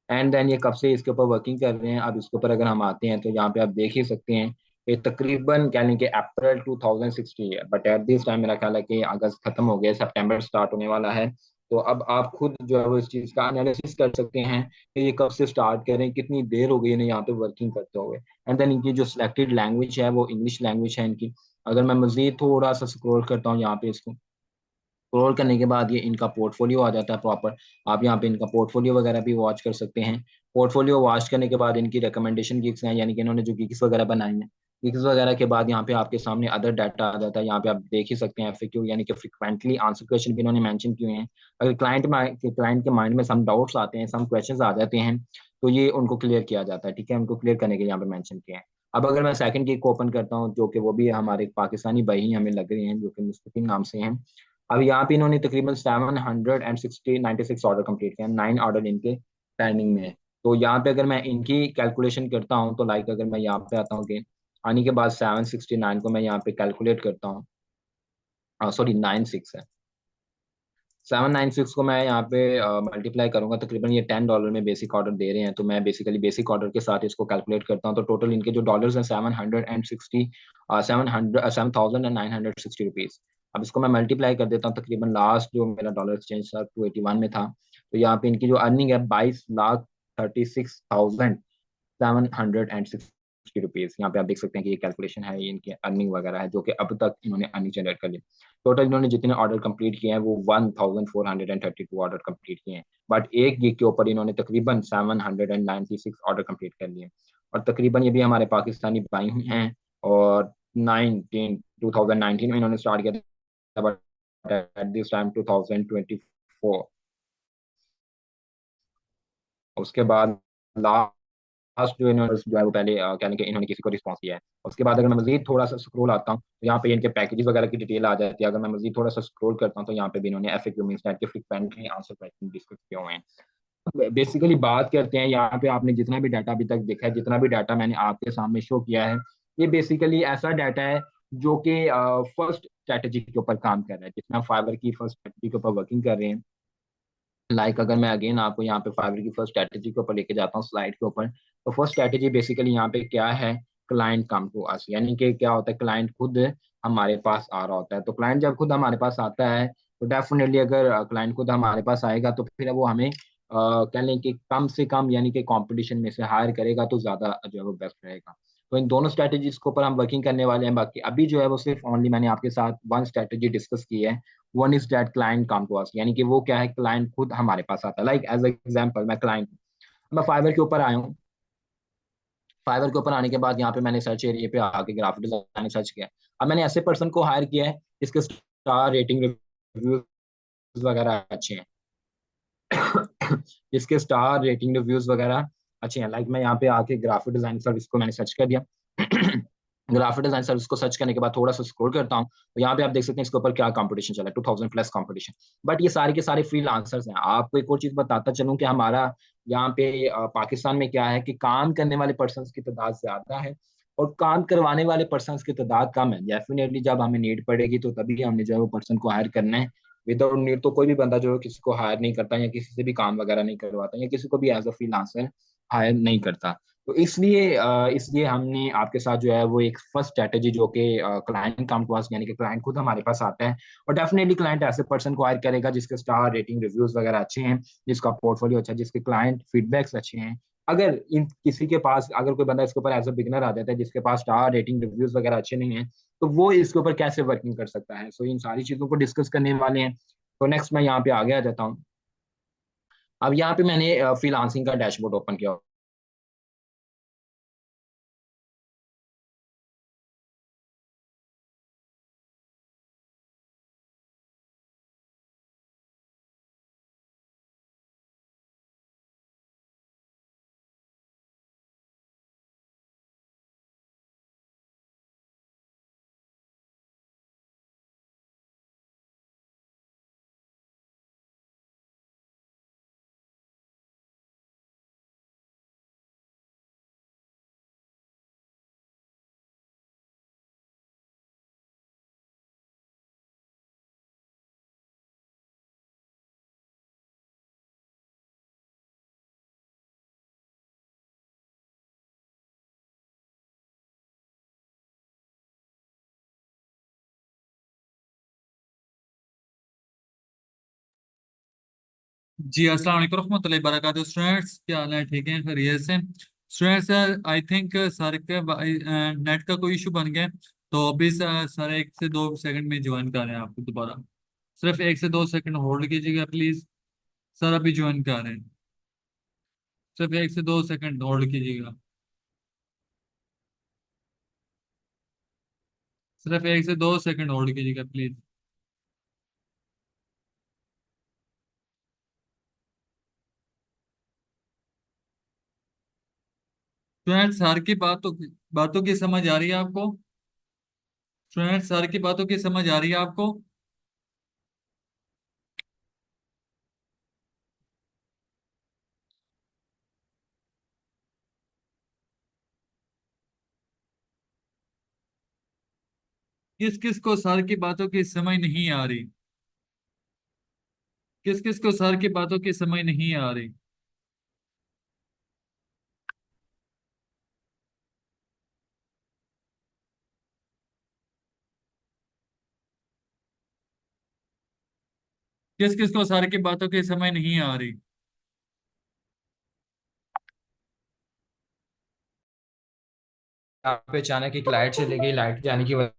एंड देन ये कब से इसके ऊपर वर्किंग कर रहे हैं। अब इसके ऊपर अगर हम आते हैं तो यहाँ पे आप देख ही सकते हैं, ये तकरीबन कह लें कि अप्रैल 2016 है, बट एट दिस टाइम मेरा ख्याल है कि अगस्त खत्म हो गया, सितंबर स्टार्ट होने वाला है। तो अब आप खुद जो है वो इस चीज़ का एनालिसिस कर सकते हैं कि ये कब से स्टार्ट करें, कितनी देर हो गई इन्हें यहाँ पे वर्किंग करते हुए। एंड देन इनकी जो सिलेक्टेड लैंग्वेज है वो इंग्लिश लैंग्वेज है इनकी। अगर मैं मजीद थोड़ा सा स्क्रॉल करता हूँ यहाँ पे, इसको स्क्रॉल करने के बाद ये इनका पोर्टफोलियो आ जाता है प्रॉपर। आप यहाँ पे इनका पोर्टफोलियो वगैरह भी वॉच कर सकते हैं। पोर्टफोलियो वॉच करने के बाद इनकी रिकमेंडेशन गिग्स हैं, यानी कि इन्होंने जो गिग्स वगैरह बनाई हैं, गिग्स वगैरह के बाद यहाँ पे आपके सामने अदर डाटा आ जाता है। यहाँ पे आप देख ही सकते हैं एफएक्यू, यानी कि फ्रिक्वेंटली आंसर क्वेश्चन भी इन्होंने मेंशन किए हैं। अगर क्लाइंट के माइंड में सम डाउट्स आते हैं, सम क्वेश्चंस आ जाते हैं, तो ये उनको क्लियर किया जाता है। ठीक है, उनको क्लियर करने के लिए यहाँ पे मेंशन किया है। अब अगर मैं सेकंड गिग को ओपन करता हूँ, जो कि वो भी हमारे पाकिस्तानी भाई ही हमें लग रहे हैं, जो कि मुस्तकीम नाम से हैं। अब यहाँ पे इन्होंने तकरीबन 796 ऑर्डर कंप्लीट किए हैं, 9 ऑर्डर इनके पेंडिंग में है। तो यहाँ पे अगर मैं इनकी कैलकुलेशन करता हूँ, तो लाइक अगर मैं यहाँ पे आता हूँ कि आने के बाद 769 को मैं यहाँ पे कैलकुलेट करता हूँ, सॉरी 96 है, 796 को मैं यहाँ पे मल्टीप्लाई करूंगा, तकरीबन ये $10 में बेसिक ऑर्डर दे रहे हैं। तो मैं बेसिकली बेसिक ऑर्डर के साथ इसको कैलकुलेट करता हूँ, तो टोटल इनके जो डॉलर्स हैं 7,960 रुपीज। अब इसको मैं मल्टीप्लाई कर देता हूँ, तकरीबन लास्ट जो मेरा डॉलर एक्सचेंज था 281 में था। तो यहाँ पे इनकी जो अर्निंग है 22,36,760 रुपीज। यहाँ पे आप देख सकते हैं कि ये कैलकुलेशन है, ये इनकी अर्निंग वगैरह है जो कि अब तक इन्होंने अर्निंग जनरेट कर ली। टोटल इन्होंने जितने ऑर्डर कंप्लीट किए हैं वो 1,432 ऑर्डर कंप्लीट किए हैं। बट 1 गिग के ऊपर इन्होंने तकरीबन 796 ऑर्डर कंप्लीट कर लिए। और तकरीबन ये भी हमारे पाकिस्तानी भाई हैं, और 2019 में इन्होंने स्टार्ट किया था, बट एट दिस टाइम 2024। उसके बाद लास्ट जो इन्होंने जो है वो पहले कहने के इन्होंने किसी को रिस्पॉन्स दिया है। उसके बाद अगर मैं मजीद थोड़ा सा स्क्रॉल आता हूँ, तो यहाँ पे इनके पैकेजेस वगैरह की डिटेल आ जाती है। अगर मैं मजीद थोड़ा सा स्क्रॉल करता हूँ, तो यहाँ पे भी इन्होंने एफएक्यू मींस दैट के फ्रीक्वेंटली आंसर क्वेश्चन डिस्कस किए हुए हैं। बेसिकली बात करते हैं यहाँ पे, आपने जितना भी डाटा अभी तक देखा है, जितना भी डाटा मैंने आपके सामने शो किया है, ये बेसिकली ऐसा डाटा है जो कि फर्स्ट स्ट्रेटेजी के ऊपर काम कर रहा है, जिसमें फाइवर की फर्स्ट स्ट्रेटेजी के ऊपर वर्किंग कर रहे हैं। अगर मैं अगेन आपको यहाँ पे फाइवर की फर्स्ट स्ट्रेटेजी के ऊपर लेके जाता हूँ स्लाइड के ऊपर, तो फर्स्ट स्ट्रेटेजी बेसिकली यहाँ पे क्या है, क्लाइंट कम टू अस, यानी कि क्या होता है, क्लाइंट खुद हमारे पास आ रहा होता है। तो क्लाइंट जब खुद हमारे पास आता है, तो डेफिनेटली अगर क्लाइंट खुद हमारे पास आएगा, तो फिर वो हमें कह लें कि कम से कम, यानी कि कंपटीशन में से हायर करेगा, तो ज्यादा जो है वो बेस्ट रहेगा। तो इन दोनों स्ट्रेटेजीज के ऊपर हम वर्किंग करने वाले हैं। बाकी अभी जो है वो सिर्फ ओनली मैंने आपके साथ वन स्ट्रेटेजी डिस्कस की है, one is that client come to us, यानी कि वो क्या है, क्लाइंट खुद हमारे पास आता है। लाइक एज एग्जांपल, मैं फाइवर के ऊपर आया हूँ। फाइवर के ऊपर आने के बाद यहाँ पे मैंने सर्च एरिया पे आके ग्राफिक डिजाइनिंग सर्च किया। अब मैंने ऐसे पर्सन को हायर किया है जिसके स्टार रेटिंग रिव्यूज वगैरह अच्छे हैं जिसके स्टार रेटिंग रिव्यूज वगैरह अच्छे हैं। लाइक मैं यहाँ पे आके ग्राफिक डिजाइन सर्विस को मैंने सर्च कर दिया ग्राफिक डिजाइन सर्विस को सर्च करने के बाद थोड़ा सा स्क्रॉल करता हूँ, तो यहाँ पे आप देख सकते हैं इसके ऊपर क्या कंपटीशन चला है, 2000+ कंपटीशन। बट ये सारे के सारे फ्रीलांसर्स हैं। आपको एक और चीज बताता चलूँ कि हमारा यहाँ पे पाकिस्तान में क्या है कि काम करने वाले पर्सन की तादाद ज्यादा है और काम करवाने वाले पर्सन की तादाद कम है। डेफिनेटली जब हमें नीड पड़ेगी तो तभी हमने जो है वो पर्सन को हायर करना है। विदाउट नीड तो कोई भी बंदा जो है किसी को हायर नहीं करता, या किसी से भी काम वगैरह नहीं करवाता, या किसी को भी एज अ फ्रीलांसर हायर नहीं करता। तो इसलिए हमने आपके साथ जो है वो एक फर्स्ट स्ट्रेटेजी जो कि क्लाइंट कम टू अस, यानी कि क्लाइंट खुद हमारे पास आता है, और डेफिनेटली क्लाइंट ऐसे पर्सन को हायर करेगा जिसके स्टार रेटिंग रिव्यूज वगैरह अच्छे हैं, जिसका पोर्टफोलियो अच्छा है, जिसके क्लाइंट फीडबैक्स अच्छे हैं। अगर इन किसी के पास, अगर कोई बंदा इसके ऊपर एज अ बिगनर आ जाता है जिसके पास स्टार रेटिंग रिव्यूज वगैरह अच्छे नहीं है, तो वो इसके ऊपर कैसे वर्किंग कर सकता है। सो इन सारी चीजों को डिस्कस करने वाले हैं। तो नेक्स्ट मैं यहाँ पे आगे आ जाता हूँ। अब यहाँ पे मैंने फ्रीलांसिंग का डैशबोर्ड ओपन किया। जी अस्सलाम वालेकुम रहमतुल्लाहि वबरकातुहू। स्टूडेंट्स क्या हाल है, ठीक है खैरियत से। स्टूडेंट्स आई थिंक सर के नेट का कोई इशू बन गया है, तो अभी सर 1 से 2 सेकंड में ज्वाइन कर रहे हैं आपको दोबारा। सिर्फ 1 से 2 सेकंड होल्ड कीजिएगा प्लीज। सर अभी ज्वाइन कर रहे हैं, सिर्फ 1 से 2 सेकंड होल्ड कीजिएगा। सिर्फ 1 से 2 सेकंड होल्ड कीजिएगा प्लीज। स्टूडेंट्स सर की बातों की समझ आ रही है आपको? स्टूडेंट्स सर की बातों की समझ आ रही है आपको? किस किस को सर की बातों की समझ नहीं आ रही? किस किस को सर की बातों की समझ नहीं आ रही? किस किस को सर की बातों की समझ नहीं आ रही? यहाँ पे अचानक एक लाइट चली गई, लाइट जाने की वजह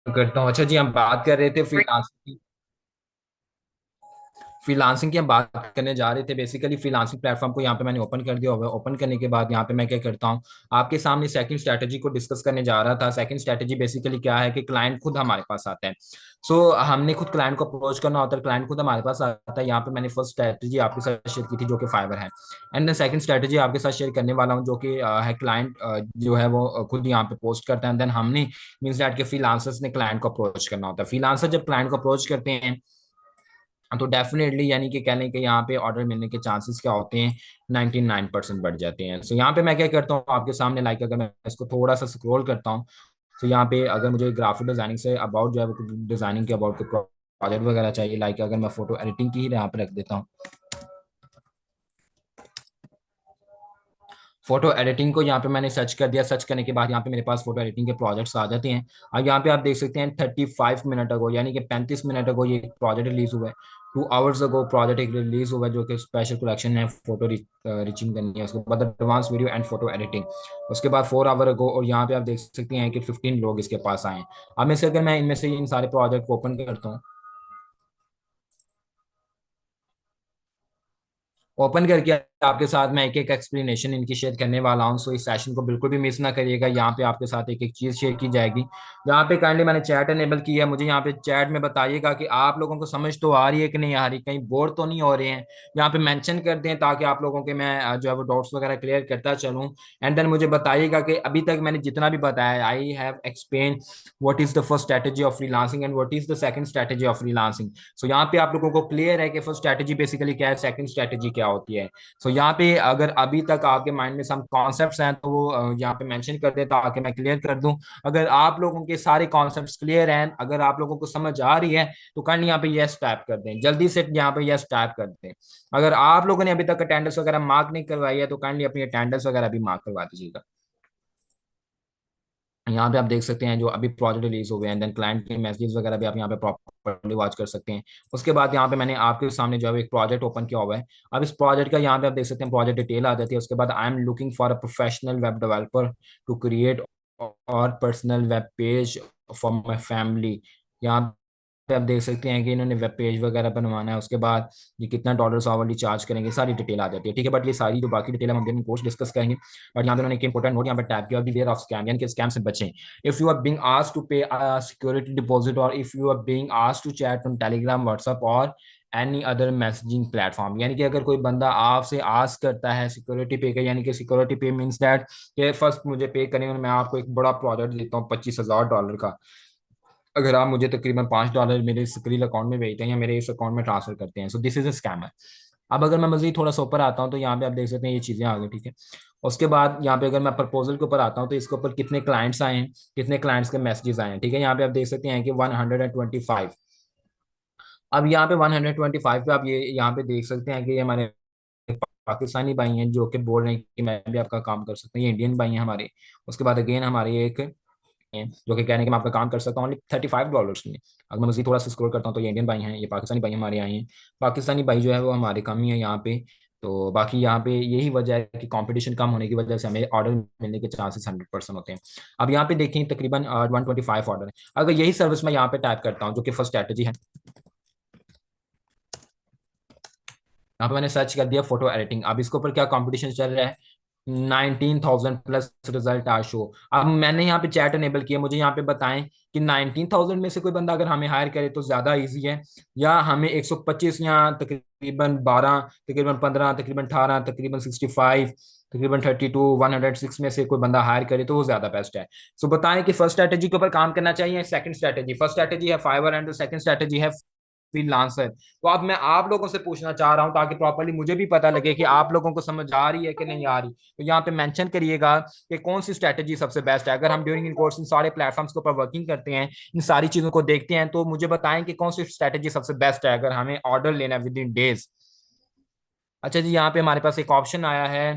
करता हूँ। अच्छा जी, हम बात कर रहे थे फ्रीलांसिंग, फ्रीलांसिंग की हम बात करने जा रहे थे। बेसिकली फ्रीलांसिंग प्लेटफॉर्म को यहाँ पे मैंने ओपन कर दिया होगा। ओपन करने के बाद यहाँ पे मैं क्या करता हूँ, आपके सामने सेकंड स्ट्रैटेजी को डिस्कस करने जा रहा था। सेकंड स्ट्रैटेजी बेसिकली क्या है कि क्लाइंट खुद हमारे पास आता है। हमने खुद क्लाइंट को अप्रोच करना होता है, क्लाइंट खुद हमारे पास आता है। यहाँ पे मैंने फर्स्ट स्ट्रैटेजी आपके साथ शेयर की थी जो कि फाइवर है, एंड देन सेकंड स्ट्रैटेजी आपके साथ शेयर करने वाला हूँ जो कि है क्लाइंट जो है वो खुद यहाँ पे पोस्ट करता है। देन हमने मीन्स दैट के फ्रीलांसर्स ने क्लाइंट को अप्रोच करना होता है। फ्रीलांसर जब क्लाइंट को अप्रोच करते हैं तो डेफिनेटली यानी कि कहने के यहाँ पे ऑर्डर मिलने के चांसेस क्या होते हैं, 99% बढ़ जाते हैं। यहाँ पे मैं क्या करता हूँ आपके सामने, लाइक अगर मैं इसको थोड़ा सा स्क्रॉल करता हूँ, तो यहाँ पे अगर मुझे ग्राफिक डिजाइनिंग से अबाउट जो है वो डिजाइनिंग के अबाउट प्रोजेक्ट वगैरह चाहिए, लाइक अगर मैं फोटो एडिटिंग की ही यहाँ पे रख देता हूँ। फोटो एडिटिंग को यहाँ पे मैंने सर्च कर दिया। सर्च करने के बाद यहाँ पे मेरे पास फोटो एडिटिंग के प्रोजेक्ट्स आ जाते हैं। और यहाँ पे आप देख सकते हैं 35 मिनट अगो, यानी कि 35 मिनट अगो ये प्रोजेक्ट रिलीज हुआ है। 2 आवर्स अगो प्रोजेक्ट एक रिलीज हुआ है जो कि स्पेशल कलेक्शन है फोटो रिचिंग करनी है। उसके बाद advance video and photo editing. उसके बाद 4 आवर अगो, और यहाँ पे आप देख सकते हैं कि 15 लोग इसके पास आए हैं। अब में से अगर मैं इनमें से इन सारे प्रोजेक्ट को ओपन करता हूँ, ओपन करके आपके साथ मैं एक एक एक्सप्लेनेशन इनकी शेयर करने वाला हूँ। सो इस सेशन को बिल्कुल भी मिस ना करिएगा। यहाँ पे आपके साथ एक एक चीज शेयर की जाएगी। यहाँ पे काइंडली मैंने चैट एनेबल की है। मुझे यहाँ पे चैट में बताइएगा कि आप लोगों को समझ तो आ रही है कि नहीं आ रही, कहीं बोर तो नहीं हो रहे हैं। यहाँ पे मेंशन कर दें ताकि आप लोगों के मैं जो है वो डाउट्स वगैरह क्लियर करता चलूँ। एंड देन मुझे बताइएगा कि अभी तक मैंने जितना भी बताया, I have explain what is the first strategy of freelancing and what is the second strategy of freelancing. यहाँ पे आप लोगों को क्लियर है कि फर्स्ट स्ट्रेटेजी बेसिकली क्या है, सेकंड स्ट्रेटेजी क्या होती है। यहाँ पे अगर अभी तक आपके माइंड में सम कॉन्सेप्ट्स हैं तो वो यहाँ पे मेंशन कर दें ताकि मैं क्लियर कर दूं। अगर आप लोगों के सारे कॉन्सेप्ट्स क्लियर हैं, अगर आप लोगों को समझ आ रही है तो काइंडली यहाँ पे यस टाइप कर दें, जल्दी से यहाँ पे यस टाइप कर दें। अगर आप लोगों ने अभी तक अटेंडेंस वगैरह मार्क नहीं करवाई है तो काइंडली अपनी अटेंडेंस वगैरह भी मार्क करवा दीजिएगा। यहाँ पे आप देख सकते हैं जो अभी प्रोजेक्ट रिलीज हो गए हैं, देन क्लाइंट के मैसेजेस वगैरह भी आप यहाँ पे प्रॉपर्ली वॉच कर सकते हैं। उसके बाद यहाँ पे मैंने आपके सामने जो है एक प्रोजेक्ट ओपन किया हुआ है। अब इस प्रोजेक्ट का यहाँ पे आप देख सकते हैं प्रोजेक्ट डिटेल आ जाती है। उसके बाद I am looking for a professional web developer to create और personal web page for my family. यहाँ पे आप देख सकते हैं कि इन्होंने वेब पेज वगैरह बनवाना है। उसके बाद ये कितना डॉलर्स आवरली चार्ज करेंगे, सारी डिटेल आ जाती है, ठीक है। बट ये सारी जो बाकी डिटेल हम दिन कोर्स डिस्कस करेंगे। बट यहाँ पे उन्होंने एक इंपॉर्टेंट नोट यहाँ पे टैप किया, बिवेयर ऑफ स्कैम, यानी कि स्कैम से बचें। If you are being asked to pay security deposit और if you are being asked to chat on Telegram, WhatsApp और एनी अदर मैसेजिंग प्लेटफॉर्म, यानी कि अगर कोई बंदा आपसे आस्क करता है सिक्योरिटी पे का, यानी कि सिक्योरिटी पे मीन्स दैट कि फर्स्ट मुझे पे करेंगे और मैं आपको एक बड़ा प्रोजेक्ट देता हूँ $25,000 का। अगर आप मुझे तकरीबन $5 मेरे स्क्रील अकाउंट में भेजते हैं या मेरे इस अकाउंट में ट्रांसफर करते हैं, so this is a scammer. अब अगर मैं मजीद थोड़ा सा ऊपर आता हूँ तो यहाँ पे आप देख सकते हैं ये चीज़ें आ गई, ठीक है। उसके बाद यहाँ पे अगर मैं प्रपोजल के ऊपर आता हूँ तो इसके ऊपर कितने क्लाइंट्स आए हैं, कितने क्लाइंट्स के मैसेजेस आए हैं, ठीक है। यहाँ पे आप देख सकते हैं कि 125। अब यहाँ पे 125 पे आप ये यहाँ पे देख सकते हैं कि ये हमारे पाकिस्तानी भाई हैं जो कि बोल रहे हैं कि मैं भी आपका काम कर सकता हूँ, ये इंडियन भाई हैं हमारे। उसके बाद अगेन हमारे एक हैं जो कि कह रहे हैं कि मैं आपका काम कर सकता हूँ ओनली $35 में। अगर मैं मजीद थोड़ा सा स्क्रॉल करता हूँ तो ये इंडियन भाई हैं, ये पाकिस्तानी भाई हमारे आए हैं। पाकिस्तानी भाई जो है वो हमारे कम ही है यहाँ पे। तो बाकी यहाँ पे यही वजह है कि कंपटीशन कम होने की वजह से हमें ऑर्डर मिलने के चांसेस 100% होते हैं। अब यहाँ पे देखें तकरीबन 125 ऑर्डर है। अगर यही सर्विस मैं यहाँ पे टाइप करता हूँ जो कि फर्स्ट स्ट्रैटेजी है, यहाँ पे मैंने सर्च कर दिया फोटो एडिटिंग। अब इसके ऊपर क्या कंपटीशन चल रहा है, 19,000 प्लस रिजल्ट आ शो। अब मैंने यहाँ पे चैट अनेबल किया, मुझे यहाँ पे बताएं कि 19,000 में से कोई बंदा अगर हमें हायर करे तो ज्यादा इजी है, या हमें 125 या तकरीबन 12, तकरीबन 15, तकरीबन 18, तकरीबन 65, तकरीबन 32, 106 में से कोई बंदा हायर करे तो वो ज्यादा बेस्ट है। सो बताएं कि फर्स्ट स्ट्रैटेजी के ऊपर काम करना चाहिए, सेकंड स्ट्रैटेजी। फर्स्ट स्ट्रैटेजी है फाइवर एंड सेकंड स्ट्रैटेजी है फ्रीलांसर। तो अब मैं आप लोगों से पूछना चाह रहा हूं ताकि प्रॉपर्ली मुझे भी पता लगे कि आप लोगों को समझ आ रही है कि नहीं आ रही। तो यहाँ पे मेंशन करिएगा कि कौन सी स्ट्रैटेजी सबसे बेस्ट है। अगर हम ड्यूरिंग इन कोर्स इन सारे प्लेटफॉर्म्स के ऊपर वर्किंग करते हैं, इन सारी चीजों को देखते हैं, तो मुझे बताएं कि कौन सी स्ट्रैटेजी सबसे बेस्ट है अगर हमें ऑर्डर लेना है विद इन डेज। अच्छा जी, यहाँ पे हमारे पास एक ऑप्शन आया है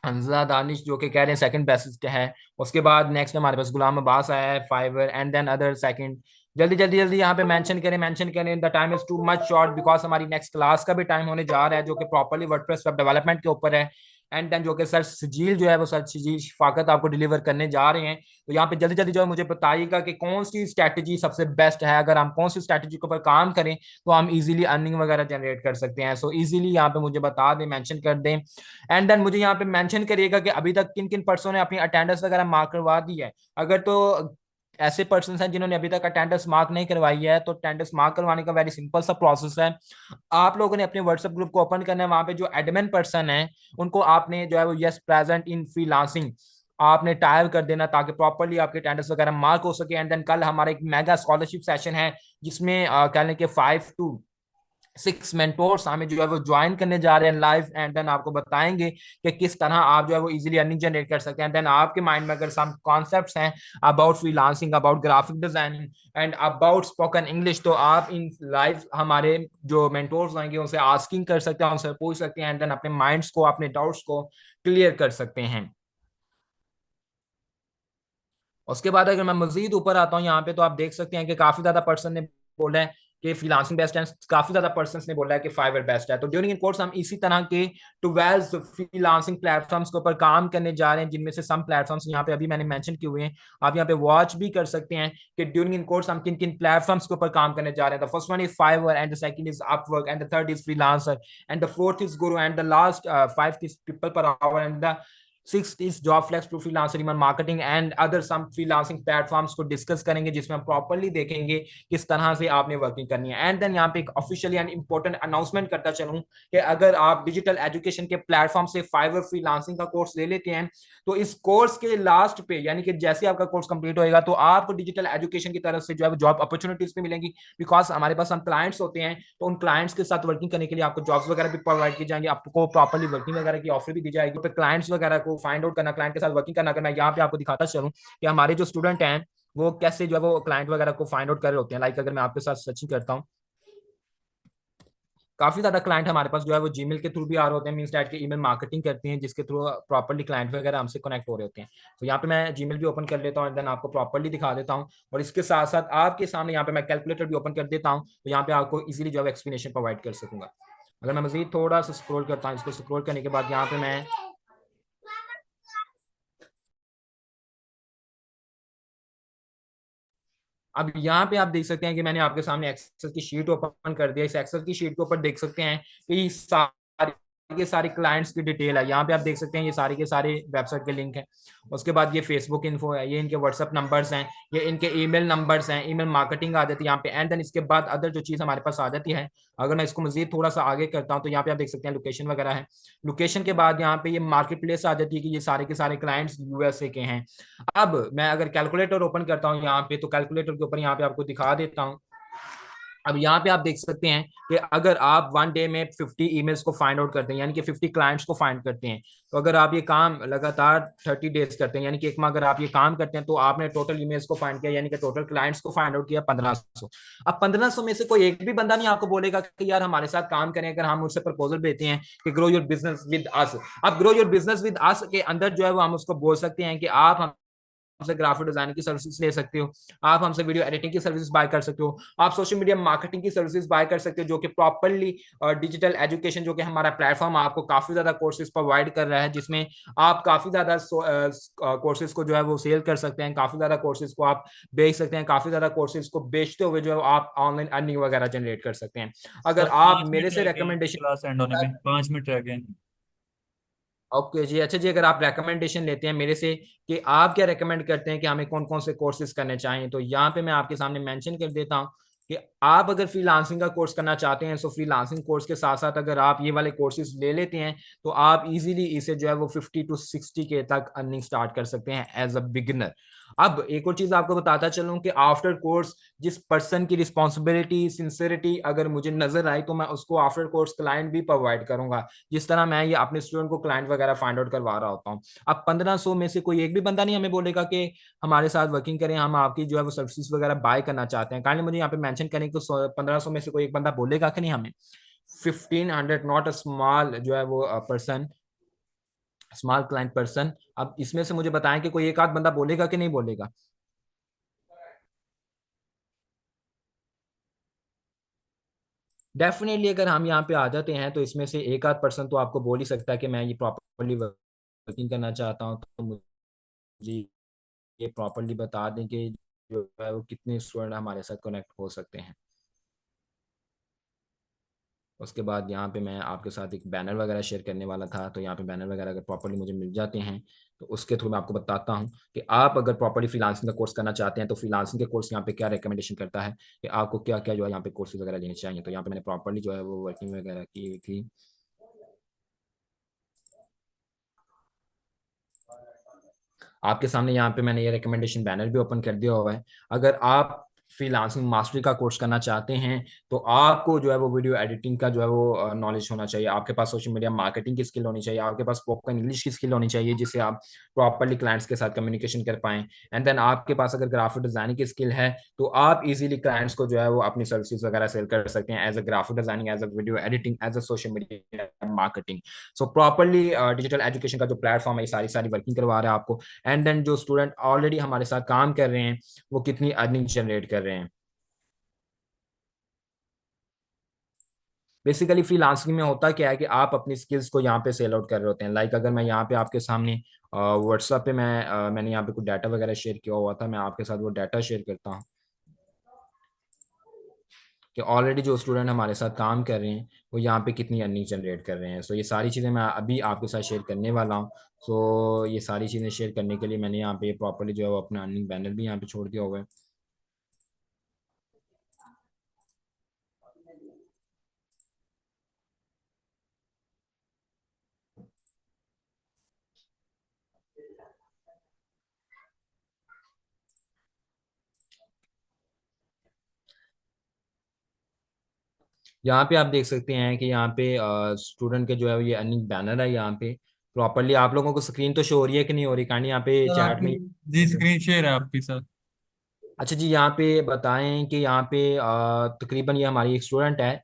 हंजा दानिश जो कि कह रहे हैं सेकंड बेस्ट है। उसके बाद नेक्स्ट हमारे पास गुलाम अब्बास आया है Fiverr and then other second. जल्दी जल्दी जल्दी यहाँ पे मेंशन करें, the time is too much short because हमारी नेक्स्ट क्लास का भी टाइम होने जा रहा है जो कि प्रॉपर्ली वर्डप्रेस वेब डेवलपमेंट के ऊपर है। एंड देन जो कि सर सजील जो है वो सर सजील शफाकत आपको डिलीवर करने जा रहे हैं। तो यहाँ पे जल्दी जल्दी जो है मुझे बताइएगा कि कौन सी स्ट्रैटेजी सबसे बेस्ट है। अगर हम कौन सी स्ट्रैटेजी के ऊपर काम करें तो हम इजीली अर्निंग वगैरह जनरेट कर सकते हैं। सो इजीली यहाँ पे मुझे बता दें, मेंशन कर दें। एंड देन मुझे यहाँ पे मेंशन करिएगा कि अभी तक किन किन पर्सन ने अपनी अटेंडेंस वगैरह मार्क करवा दी है। अगर तो ऐसे पर्सन हैं जिन्होंने अभी तक अटेंडेंस मार्क नहीं करवाई है तो अटेंडेंस मार्क करवाने का वेरी सिंपल सा प्रोसेस है। आप लोगों ने अपने व्हाट्सएप ग्रुप को ओपन करना है, वहां पे जो एडमिन पर्सन है उनको आपने जो है वो यस प्रेजेंट इन फ्रीलांसिंग आपने टाइप कर देना ताकि प्रॉपर्ली आपके अटेंडेंस वगैरह मार्क हो सके। एंड देन कल हमारा एक मेगा स्कॉलरशिप सेशन है जिसमें कह लें कि 5 to 6 मेंटोर्स हमें जो है वो ज्वाइन करने जा रहे हैं लाइव। एंड देन आपको बताएंगे कि किस तरह आप जो है वो इजीली अर्निंग जनरेट कर सकते हैं। देन आपके माइंड में अगर सम कॉन्सेप्ट्स हैं about freelancing, about graphic designing and about spoken English, तो आप इन लाइव हमारे जो मेंटोर्स आएंगे उनसे आस्किंग कर सकते हैं, उनसे पूछ सकते हैं। एंड देन अपने माइंड्स को, अपने डाउट्स को क्लियर कर सकते हैं। उसके बाद अगर मैं मजीद ऊपर आता हूँ यहाँ पे तो आप देख सकते हैं कि काफी ज्यादा पर्सन ने बोला है कि फ्रीलांसिंग बेस्ट है, काफी ज्यादा पर्सन ने बोला है कि फाइवर बेस्ट है। तो ड्यूरिंग इन कोर्स हम इसी तरह के 12 फ्रीलांसिंग प्लेटफॉर्म्स के ऊपर काम करने जा रहे हैं जिनमें से सम प्लेटफॉर्म्स यहाँ पे अभी मैंने मेंशन किए हुए हैं। आप यहाँ पे वॉच भी कर सकते हैं कि ड्यूरिंग इन कोर्स हम किन किन प्लेटफॉर्म्स के ऊपर काम करने जा रहे हैं। The first one is Fiverr and the second is Upwork and the third is Freelancer and the fourth is Guru and the last 5 is People पर Hour and the six is Job flex to freelancer, email marketing and other some freelancing platforms को discuss करेंगे, जिसमें हम properly देखेंगे किस तरह से आपने वर्किंग करनी है। एंड देन यहाँ पे एक ऑफिशियली एंड इंपॉर्टेंट अनाउंसमेंट करता चलूं कि अगर आप डिजिटल एजुकेशन के प्लेटफॉर्म से फाइवर फ्रीलांसिंग का कोर्स ले लेते हैं तो इस कोर्स के लास्ट पे, यानी कि जैसे आपका कोर्स कंप्लीट होएगा, तो आपको डिजिटल एजुकेशन की तरफ से जो है जॉब अपॉर्चुनिटीज भी मिलेंगी। बिकॉज हमारे पास हम क्लाइंट्स होते हैं, तो उन क्लाइंट्स के साथ वर्किंग करने के लिए आपको जॉब्स वगैरह भी प्रोवाइड की जाएंगी, आपको प्रॉपर्ली वर्किंग वगैरह की ऑफर भी दी जाएगी। तो क्लाइंट्स वगैरह को फाइंड आउट करना, क्लाइंट के साथ वर्किंग करना। अगर मैं यहाँ पे आपको दिखाता चलूँ कि हमारे जो स्टूडेंट हैं वो कैसे जो है वो क्लाइंट वगैरह को फाइंड आउट कर रहे होते हैं। लाइक अगर मैं आपके साथ सर्चिंग करता हूँ, काफी ज्यादा क्लाइंट हमारे पास जो है वो जीमेल के थ्रू भी आ रहे होते हैं, मींस दैट के ईमेल मार्केटिंग करती हैं, जिसके थ्रू प्रॉपर्ली क्लाइंट वगैरह हमसे कनेक्ट हो रहे होते हैं। तो यहाँ पे मैं जीमेल भी ओपन कर लेता हूँ, देन आपको प्रॉपर्ली दिखा देता हूँ। और इसके साथ साथ आपके सामने यहाँ पे मैं कैलकुलेटर भी ओपन कर देता हूँ, तो यहाँ पे आपको इजीली जो है एक्सप्लेनेशन प्रोवाइड कर सकूंगा। अगर मैं मजीद थोड़ा सा स्क्रॉल करता हूँ, इसको स्क्रॉल करने के बाद यहाँ पे मैं अब यहाँ पे आप देख सकते हैं कि मैंने आपके सामने एक्सेल की शीट ओपन कर दिया। इस एक्सेल की शीट के ऊपर देख सकते हैं कि सारी के सारे क्लाइंट्स की डिटेल है। यहाँ पे आप देख सकते हैं ये सारे के सारे वेबसाइट के लिंक हैं। उसके बाद ये फेसबुक इन्फो है, ये इनके व्हाट्सएप नंबर्स हैं, ये इनके ईमेल नंबर्स हैं, ईमेल मार्केटिंग आ जाती है यहाँ पे। एंड देन इसके बाद अदर जो चीज़ हमारे पास आ जाती है, अगर मैं इसको मजीद थोड़ा सा आगे करता हूँ तो यहाँ पे आप देख सकते हैं लोकेशन वगैरह है। लोकेशन के बाद यहाँ पे ये मार्केट प्लेस आ जाती है कि ये सारे के सारे क्लाइंट्स यूएसए के हैं। अब मैं अगर कैलकुलेटर ओपन करता हूँ यहाँ पे, तो कैलकुलेटर के ऊपर यहाँ पे आपको दिखा देता हूँ। अब यहाँ पे आप देख सकते हैं कि अगर आप वन डे में 50 ईमेल्स को फाइंड आउट करते हैं, यानी कि 50 क्लाइंट्स को फाइंड करते हैं, तो अगर आप ये काम लगातार 30 डेज करते हैं, यानी कि एक माह अगर आप ये काम करते हैं, तो आपने टोटल ईमेल्स को फाइंड किया, यानी कि टोटल क्लाइंट्स को फाइंड आउट किया 1500। अब 1500 में से कोई एक भी बंदा नहीं आपको बोलेगा कि यार हमारे साथ काम करें। अगर हम उससे प्रपोजल देते हैं कि grow your business with us, अब grow your business with us के अंदर जो है वो हम उसको बोल सकते हैं कि आप हमसे ग्राफिक डिजाइनिंग की सर्विसेज ले सकते हो, आप हमसे वीडियो एडिटिंग की सर्विसेज बाय कर सकते हो, आप सोशल मीडिया मार्केटिंग की सर्विसेज बाय कर सकते हो, जो कि प्रॉपरली डिजिटल एजुकेशन, जो कि हमारा प्लेटफॉर्म आपको काफी ज्यादा कोर्सेज प्रोवाइड कर रहा है, जिसमें आप काफी ज्यादा कोर्सेज को जो है वो सेल कर सकते हैं, काफी ज्यादा कोर्सेज को आप बेच सकते हैं, काफी ज्यादा कोर्सेज को बेचते हुए जो है आप ऑनलाइन अर्निंग वगैरह जनरेट कर सकते हैं। अगर सर आप 5 मिनट मेरे से रह गए हैं रिकमेंडेशन, क्लास एंड होने में, 5 मिनट रह गए हैं। ओके जी, अच्छा जी, अगर आप रिकमेंडेशन लेते हैं मेरे से कि आप क्या रिकमेंड करते हैं कि हमें कौन कौन से कोर्सेज करने चाहिए, तो यहाँ पे मैं आपके सामने मेंशन कर देता हूँ कि आप अगर फ्रीलांसिंग का कोर्स करना चाहते हैं, तो फ्रीलांसिंग कोर्स के साथ साथ अगर आप ये वाले कोर्सेज ले लेते हैं, तो आप इजीली इसे जो है वो 50 to 60 के तक अर्निंग स्टार्ट कर सकते हैं एज अ बिगिनर। अब एक और चीज आपको बताता चलूं कि आफ्टर कोर्स जिस पर्सन की रिस्पॉन्सिबिलिटी, सिंसियरिटी अगर मुझे नजर आई, तो मैं उसको आफ्टर कोर्स क्लाइंट भी प्रोवाइड करूंगा, जिस तरह मैं ये अपने स्टूडेंट को क्लाइंट वगैरह फाइंड आउट करवा रहा होता हूँ। अब 1500 में से कोई एक भी बंदा नहीं हमें बोलेगा कि हमारे साथ वर्किंग करें, हम आपकी जो है वो सर्विसेज वगैरह बाय करना चाहते हैं। काइंडली मुझे यहाँ पे मेंशन करें कि 1500 में से कोई एक बंदा बोलेगा कि नहीं हमें 1500, नॉट अ स्मॉल जो है वो पर्सन, स्मॉल क्लाइंट पर्सन। अब इसमें से मुझे बताएं कि कोई एक आध बंदा बोलेगा कि नहीं बोलेगा। डेफिनेटली अगर हम यहाँ पे आ जाते हैं, तो इसमें से एक आध पर्सन तो आपको बोल ही सकता है कि मैं ये प्रॉपरली वर्किंग करना चाहता हूँ। तो मुझे ये प्रॉपरली बता दें कि जो है वो कितने स्टूडेंट हमारे साथ कनेक्ट हो सकते हैं। उसके बाद यहाँ पे मैं आपके साथ एक बैनर वगैरह शेयर करने वाला था, तो यहाँ पे बैनर वगैरह अगर प्रॉपरली मुझे मिल जाते हैं, तो उसके थ्रू मैं आपको बताता हूँ कि आप अगर प्रॉपरली फ्रीलांसिंग का कोर्स करना चाहते हैं, तो फ्रीलांसिंग के कोर्स यहाँ पे क्या रिकमेंडेशन करता है कि आपको क्या क्या जो है यहाँ पे कोर्सेज वगैरह लेने चाहिए। तो यहाँ पे मैंने प्रॉपरली जो है वो वर्किंग वगैरह की हुई थी। आपके सामने यहाँ पे मैंने ये रिकमेंडेशन बैनर भी ओपन कर दिया हुआ है। अगर आप फ्रीलांसिंग मास्टरी का कोर्स करना चाहते हैं, तो आपको जो है वो वीडियो एडिटिंग का जो है वो नॉलेज होना चाहिए, आपके पास सोशल मीडिया मार्केटिंग की स्किल होनी चाहिए, आपके पास स्पोकन इंग्लिश की स्किल होनी चाहिए, जिससे आप प्रॉपरली क्लाइंट्स के साथ कम्युनिकेशन कर पाएं। एंड देन आपके पास अगर ग्राफिक डिजाइनिंग की स्किल है, तो आप इजीली क्लाइंट्स को जो है वो अपनी सर्विसेज वगैरह सेल कर सकते हैं, as a graphic designing, as a video editing, as a social media marketing. So properly digital education का जो प्लेटफॉर्म है, ये सारी सारी वर्किंग करवा रहा है आपको। एंड देन जो स्टूडेंट ऑलरेडी हमारे साथ काम कर रहे हैं, वो कितनी अर्निंग जनरेट कर रहे हैं। बेसिकली फ्रीलांसिंग में होता क्या है कि आप अपनी स्किल्स को यहाँ पे सेल आउट कर रहे होते हैं। लाइक अगर मैं यहाँ पे आपके सामने व्हाट्सएप पे मैंने यहाँ पे कुछ डाटा वगैरह शेयर किया हुआ था, मैं आपके साथ वो डाटा शेयर करता हूँ कि ऑलरेडी जो स्टूडेंट हमारे साथ काम कर रहे हैं वो यहाँ पे कितनी अर्निंग जनरेट कर रहे हैं। सो ये सारी चीज़ें मैं अभी आपके साथ शेयर करने वाला हूँ। सो ये सारी चीज़ें शेयर करने के लिए मैंने यहाँ पे प्रॉपर्ली जो है वो अपना अर्निंग बैनर भी यहाँ पे छोड़ दिया हुआ है। यहाँ पे आप देख सकते हैं कि यहाँ पे स्टूडेंट के जो है ये अर्निंग बैनर है। यहाँ पे प्रॉपर्ली आप लोगों को स्क्रीन तो शो हो रही है कि नहीं हो रही, काइंडली यहाँ पे सर चैट आपकी में। जी स्क्रीन शेयर है आपके साथ। अच्छा जी, यहाँ पे बताएं कि यहाँ पे तकरीबन ये हमारी एक स्टूडेंट है,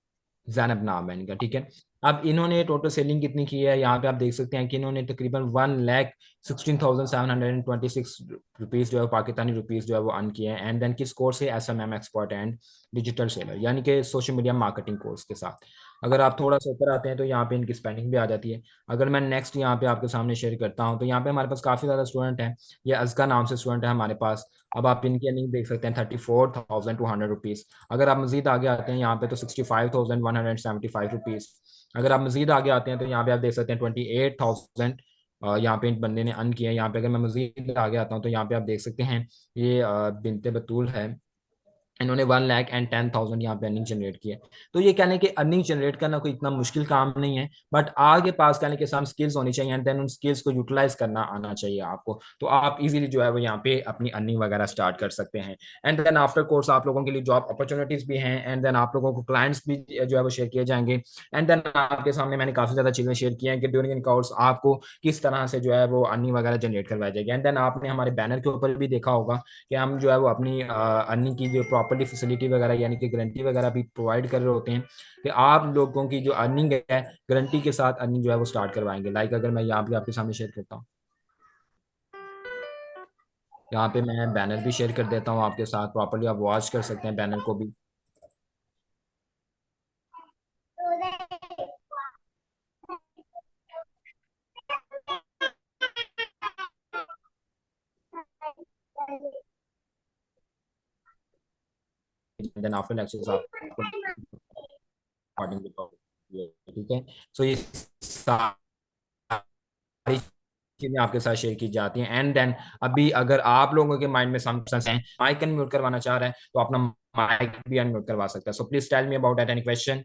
जैनब नाम है इनका, ठीक है। अब इन्होंने टोटल सेलिंग कितनी की है, यहाँ पे आप देख सकते हैं कि इन्होंने तकरीबन 1,16,726 रुपीज़ जो है पाकिस्तानी रुपीज़ जो है वो अर्न किए हैं। एंड देन किस कोर्स से, SMM expert and digital seller, यानी कि सोशल मीडिया मार्केटिंग कोर्स के साथ। अगर आप थोड़ा सा ऊपर आते हैं तो यहाँ पे इनकी स्पेंडिंग भी आ जाती है। अगर मैं नेक्स्ट यहाँ पे आपके सामने शेयर करता हूँ तो यहाँ पे हमारे पास काफ़ी ज़्यादा स्टूडेंट हैं। ये अज़का नाम से स्टूडेंट है हमारे पास। अब आप इनकी अर्निंग देख सकते हैं 34,200 रुपीज़। अगर आप मजीद आगे आते हैं यहाँ पे तो 65,175 रुपीज़। अगर आप मजीद आगे आते हैं तो यहाँ पे आप देख सकते हैं 28,000 यहाँ पे इन बंदे ने अर्न किया है। यहाँ पे अगर मैं मजीद आगे आता हूँ तो यहाँ पे आप देख सकते हैं ये बिनते बतूल है, इन्होंने 1,10,000 यहाँ पे अर्निंग जनरेट की है। तो ये कहने कि अर्निंग जनरेट करना कोई इतना मुश्किल काम नहीं है, बट आगे पास कहने के सामने स्किल्स होनी चाहिए एंड देन उन स्किल्स को यूटिलाइज करना आना चाहिए आपको। तो आप इजीली जो है वो यहाँ पे अपनी अर्निंग वगैरह स्टार्ट कर सकते हैं। एंड देन आफ्टर कोर्स आप लोगों के लिए जॉब अपॉर्चुनिटीज भी हैं एंड देन आप लोगों को क्लाइंट्स भी जो है वो शेयर किए जाएंगे। एंड देन आपके सामने मैंने काफी ज्यादा चीजें शेयर की हैं कि ड्यूरिंग इन कोर्स आपको किस तरह से जो है वो अर्निंग वगैरह जनरेट करवाई जाएगी। एंड देन आपने हमारे बैनर के ऊपर भी देखा होगा कि हम जो है वो अपनी अर्निंग की जो प्रॉपर्टी फैसिलिटी वगैरह यानी कि गारंटी वगैरह भी प्रोवाइड कर रहे होते हैं कि आप लोगों की जो अर्निंग है गारंटी के साथ अर्निंग जो है वो स्टार्ट करवाएंगे। लाइक अगर मैं यहाँ पे आपके सामने शेयर करता हूँ, यहाँ पे मैं बैनर भी शेयर कर देता हूँ आपके साथ, प्रॉपर्ली आप वॉच कर सकते हैं बैनर को भी। देन आफ्टर लेक्चर्स आप ठीक है। सो ये सारी चीजें आपके साथ शेयर की जाती हैं। एंड देन अभी अगर आप लोगों के माइंड में सम क्वेश्चंस हैं, माइक अनम्यूट करवाना चाह रहे हैं तो अपना माइक भी अनम्यूट करवा सकता है। So please tell me about that, any question.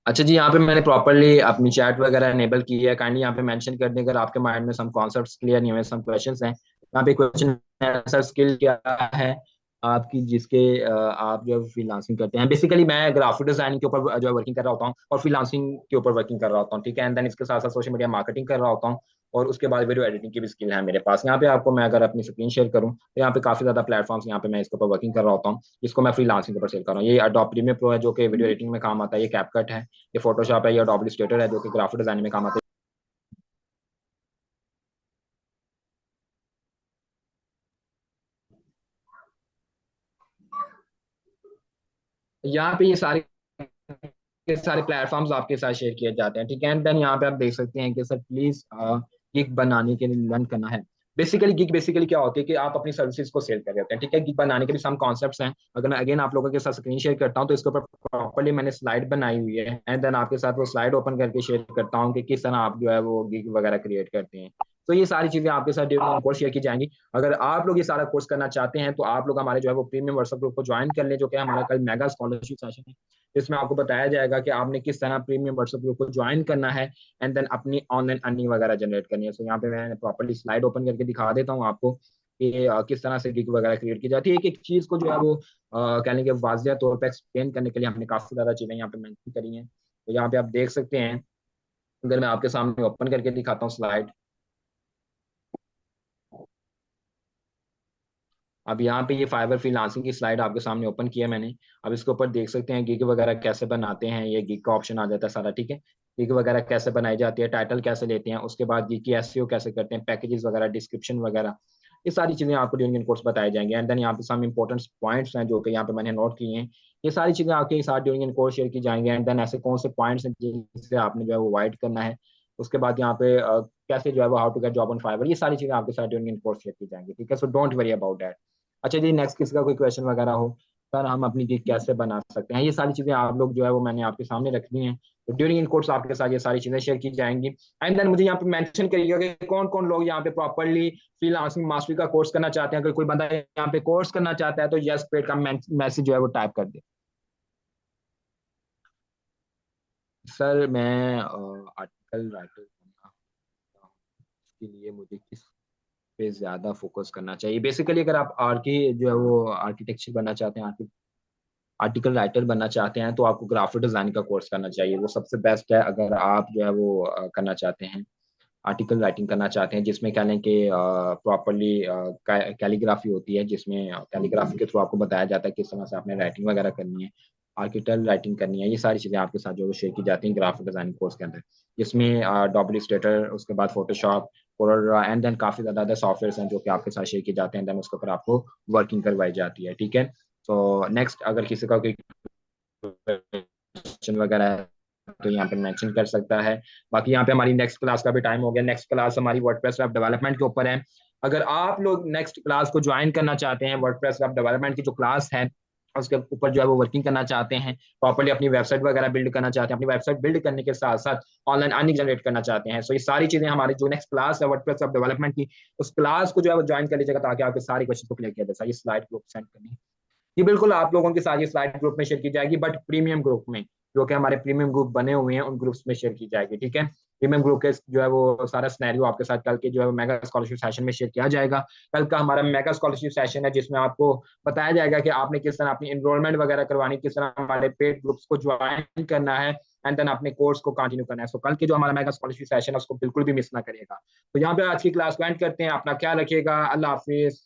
अच्छा जी, यहाँ पे मैंने प्रॉपरली अपनी चैट वगैरह एनेबल की है। काइंडली यहाँ पे मेंशन कर दें अगर आपके माइंड में सम कॉन्सेप्ट्स क्लियर नहीं हुए, सम क्वेश्चंस हैं। यहाँ पे क्वेश्चन है, सर स्किल क्या है आपकी जिसके आप जो फ्रीलांसिंग करते हैं। बेसिकली मैं ग्राफिक डिजाइनिंग के ऊपर जो है वर्किंग कर रहा होता हूँ और फ्रीलांसिंग के ऊपर वर्किंग कर रहा होता हूँ, ठीक है। एंड देन इसके साथ साथ सोशल मीडिया मार्केटिंग कर रहा होता हूँ और उसके बाद वीडियो एडिटिंग की भी स्किल है मेरे पास। यहाँ पे आपको मैं अगर अपनी स्क्रीन शेयर करूँ तो यहाँ पे काफी ज्यादा प्लेटफॉर्म्स यहाँ पे मैं इसके ऊपर वर्किंग कर रहा होता हूँ, जिसको मैं फ्रीलांसिंग के ऊपर शेयर कर रहा हूँ। ये अडोब प्रीमियर प्रो है जो कि वीडियो एडिटिंग में काम आता है, ये कैपकट है, ये फोटोशॉप है, ये अडोब इलस्ट्रेटर है जो कि ग्राफिक डिजाइनिंग में काम आता है। यहाँ पे ये सारे प्लेटफॉर्म्स आपके साथ शेयर किए जाते हैं, ठीक है। एंड देन यहाँ पे आप देख सकते हैं कि सर प्लीज गिग बनाने के लिए लर्न करना है। बेसिकली गिग बेसिकली क्या होती है कि आप अपनी सर्विसेज को सेल कर रहे होते हैं, ठीक है। गिग बनाने के भी सम कॉन्सेप्ट्स हैं। अगर मैं अगेन आप लोगों के साथ स्क्रीन शेयर करता हूँ तो इसके ऊपर प्रॉपर्ली मैंने स्लाइड बनाई हुई है एंड देन आपके साथ वो स्लाइड ओपन करके शेयर करता हूँ कि किस तरह आप जो है वो गिग वगैरह क्रिएट करते हैं। तो ये सारी चीजें आपके साथ ड्यूरिंग कोर्स शेयर की जाएंगी। अगर आप लोग ये सारा कोर्स करना चाहते हैं तो आप लोग हमारे जो है वो प्रीमियम व्हाट्सएप ग्रुप को ज्वाइन कर लें, जो कि हमारा कल मेगा स्कॉलरशिप सेशन है। इसमें आपको बताया जाएगा कि आपने किस तरह प्रीमियम व्हाट्सएप ग्रुप को ज्वाइन करना है एंड देन अपनी ऑनलाइन अर्निंग वगैरह जनरेट करनी है। सो यहाँ पे मैं प्रॉपर्ली स्लाइड ओपन करके दिखा देता हूँ आपको कि किस तरह से गिग वगैरह क्रिएट की जाती है। एक एक चीज को जो है वो कहने के वाजिया तौर पर एक्सप्लेन करने के लिए हमने काफी ज्यादा चीजें यहाँ पे मेंशन करी हैं। तो यहाँ पे आप देख सकते हैं, अगर मैं आपके सामने ओपन करके दिखाता हूँ स्लाइड। अब यहाँ पे ये फाइबर फ्रीलांसिंग की स्लाइड आपके सामने ओपन किया मैंने। अब इसके ऊपर देख सकते हैं गिग वगैरह कैसे बनाते हैं, ये गिग का ऑप्शन आ जाता है सारा, ठीक है। गिग वगैरह कैसे बनाई जाती है, टाइटल कैसे लेते हैं, उसके बाद गिग की एसईओ कैसे करते हैं, पैकेजेस वगैरह, डिस्क्रिप्शन वगैरह, ये सारी चीजें आपको ड्यूरिंग इन कोर्स बताई जाएंगी। एंड देन यहाँ पे सम इंपॉर्टेंट पॉइंट्स हैं जो कि यहाँ पे मैंने नोट किए हैं, ये सारी चीजें आपके साथ ड्यूरिंग इन कोर्स शेयर की जाएंगी। एंड देन ऐसे कौन से पॉइंट्स हैं जिससे आपने जो है वो अवॉइड करना है, उसके बाद यहाँ पे कैसे जो है वो how to get job on Fiverr, ये सारी चीजें आपके साथ ड्यूरिंग इन कोर्स शेयर की जाएंगी, ठीक है। So don't worry about that. अच्छा जी, नेक्स्ट किसी का कोई क्वेश्चन वगैरह हो, सर हम अपनी गिग कैसे बना सकते हैं, ये सारी चीजें आप लोग जो है वो मैंने आपके सामने रख दी हैं। तो ड्यूरिंग इन कोर्स आपके साथ ये सारी चीजें शेयर की जाएंगी। एंड देन मुझे यहाँ पे मेंशन करिएगा कि कौन कौन लोग यहाँ पे प्रॉपरली फ्रीलांसिंग मास्टरी का कोर्स करना चाहते हैं। अगर कोई बंदा यहाँ पे कोर्स करना चाहता है तो यस पेड का मैसेज जो है वो टाइप कर दे। सर मैं आर्टिकल राइटर बनना चाहता हूँ, इसके लिए मुझे किस पे ज्यादा फोकस करना चाहिए? बेसिकली अगर आप आर्की जो है वो आर्किटेक्चर बनना चाहते हैं, आर्टिकल राइटर बनना चाहते हैं, तो आपको ग्राफिक डिजाइन का कोर्स करना चाहिए, वो सबसे बेस्ट है। अगर आप जो है वो करना चाहते हैं, आर्टिकल राइटिंग करना चाहते हैं, जिसमें कह लें कि प्रॉपरली कैलीग्राफी होती है, जिसमें कैलीग्राफी के थ्रू आपको बताया जाता है किस तरह से आपने राइटिंग वगैरह करनी है, आर्टिकल राइटिंग करनी है, ये सारी चीज़ें आपके साथ जो है शेयर की जाती हैं ग्राफिक डिजाइनिंग कोर्स के अंदर, जिसमें डॉबल इलस्ट्रेटर, उसके बाद फोटोशॉप और एंड देन काफ़ी ज़्यादा अदर सॉफ्टवेयर हैं जो कि आपके साथ शेयर किए जाते हैं, देन उसके ऊपर आपको वर्किंग करवाई जाती है, ठीक है। तो नेक्स्ट अगर किसी का कोई क्वेश्चन वगैरह है तो यहाँ पे मेंशन कर सकता है। बाकी यहाँ पे हमारी नेक्स्ट क्लास का भी टाइम हो गया, नेक्स्ट क्लास हमारी वर्डप्रेस वेब डेवलपमेंट के ऊपर है। अगर आप लोग नेक्स्ट क्लास को ज्वाइन करना चाहते हैं, वर्डप्रेस वेब डेवलपमेंट की जो क्लास है उसके ऊपर जो है वो वर्किंग करना चाहते हैं, प्रॉपर्ली अपनी वेबसाइट वगैरह बिल्ड करना चाहते हैं, अपनी वेबसाइट बिल्ड करने के साथ साथ ऑनलाइन अर्निंग जनरेट करना चाहते हैं, सो ये सारी चीजें हमारी जो नेक्स्ट क्लास है वर्डप्रेस वेब डेवलपमेंट की, उस क्लास को जो है वो ज्वाइन कर लीजिएगा ताकि आपके सारे क्वेश्चन को क्लियर किया जा सके। ये स्लाइड ग्रुप सेंड करनी है, ये बिल्कुल आप लोगों के साथ ये स्लाइड ग्रुप में शेयर की जाएगी, बट प्रीमियम ग्रुप में, जो कि हमारे प्रीमियम ग्रुप बने हुए हैं उन ग्रुप्स में शेयर की जाएगी, ठीक है। प्रीमियम ग्रुप के जो है वो सारा सिनेरियो आपके साथ कल के जो है मेगा स्कॉलरशिप सेशन में शेयर किया जाएगा। कल का हमारा मेगा स्कॉलरशिप सेशन है जिसमें आपको बताया जाएगा कि आपने किस तरह अपनी एनरोलमेंट वगैरह करवानी, किस तरह हमारे पेड ग्रुप्स को ज्वाइन करना है एंड देन अपने कोर्स को कंटिन्यू करना है। सो कल के जो हमारा मेगा स्कॉलरशिप सेशन है उसको बिल्कुल भी मिस ना करिएगा। तो यहाँ पे आज की क्लास को एंड करते हैं, अपना ख्याल रखिएगा, अल्लाह हाफिज।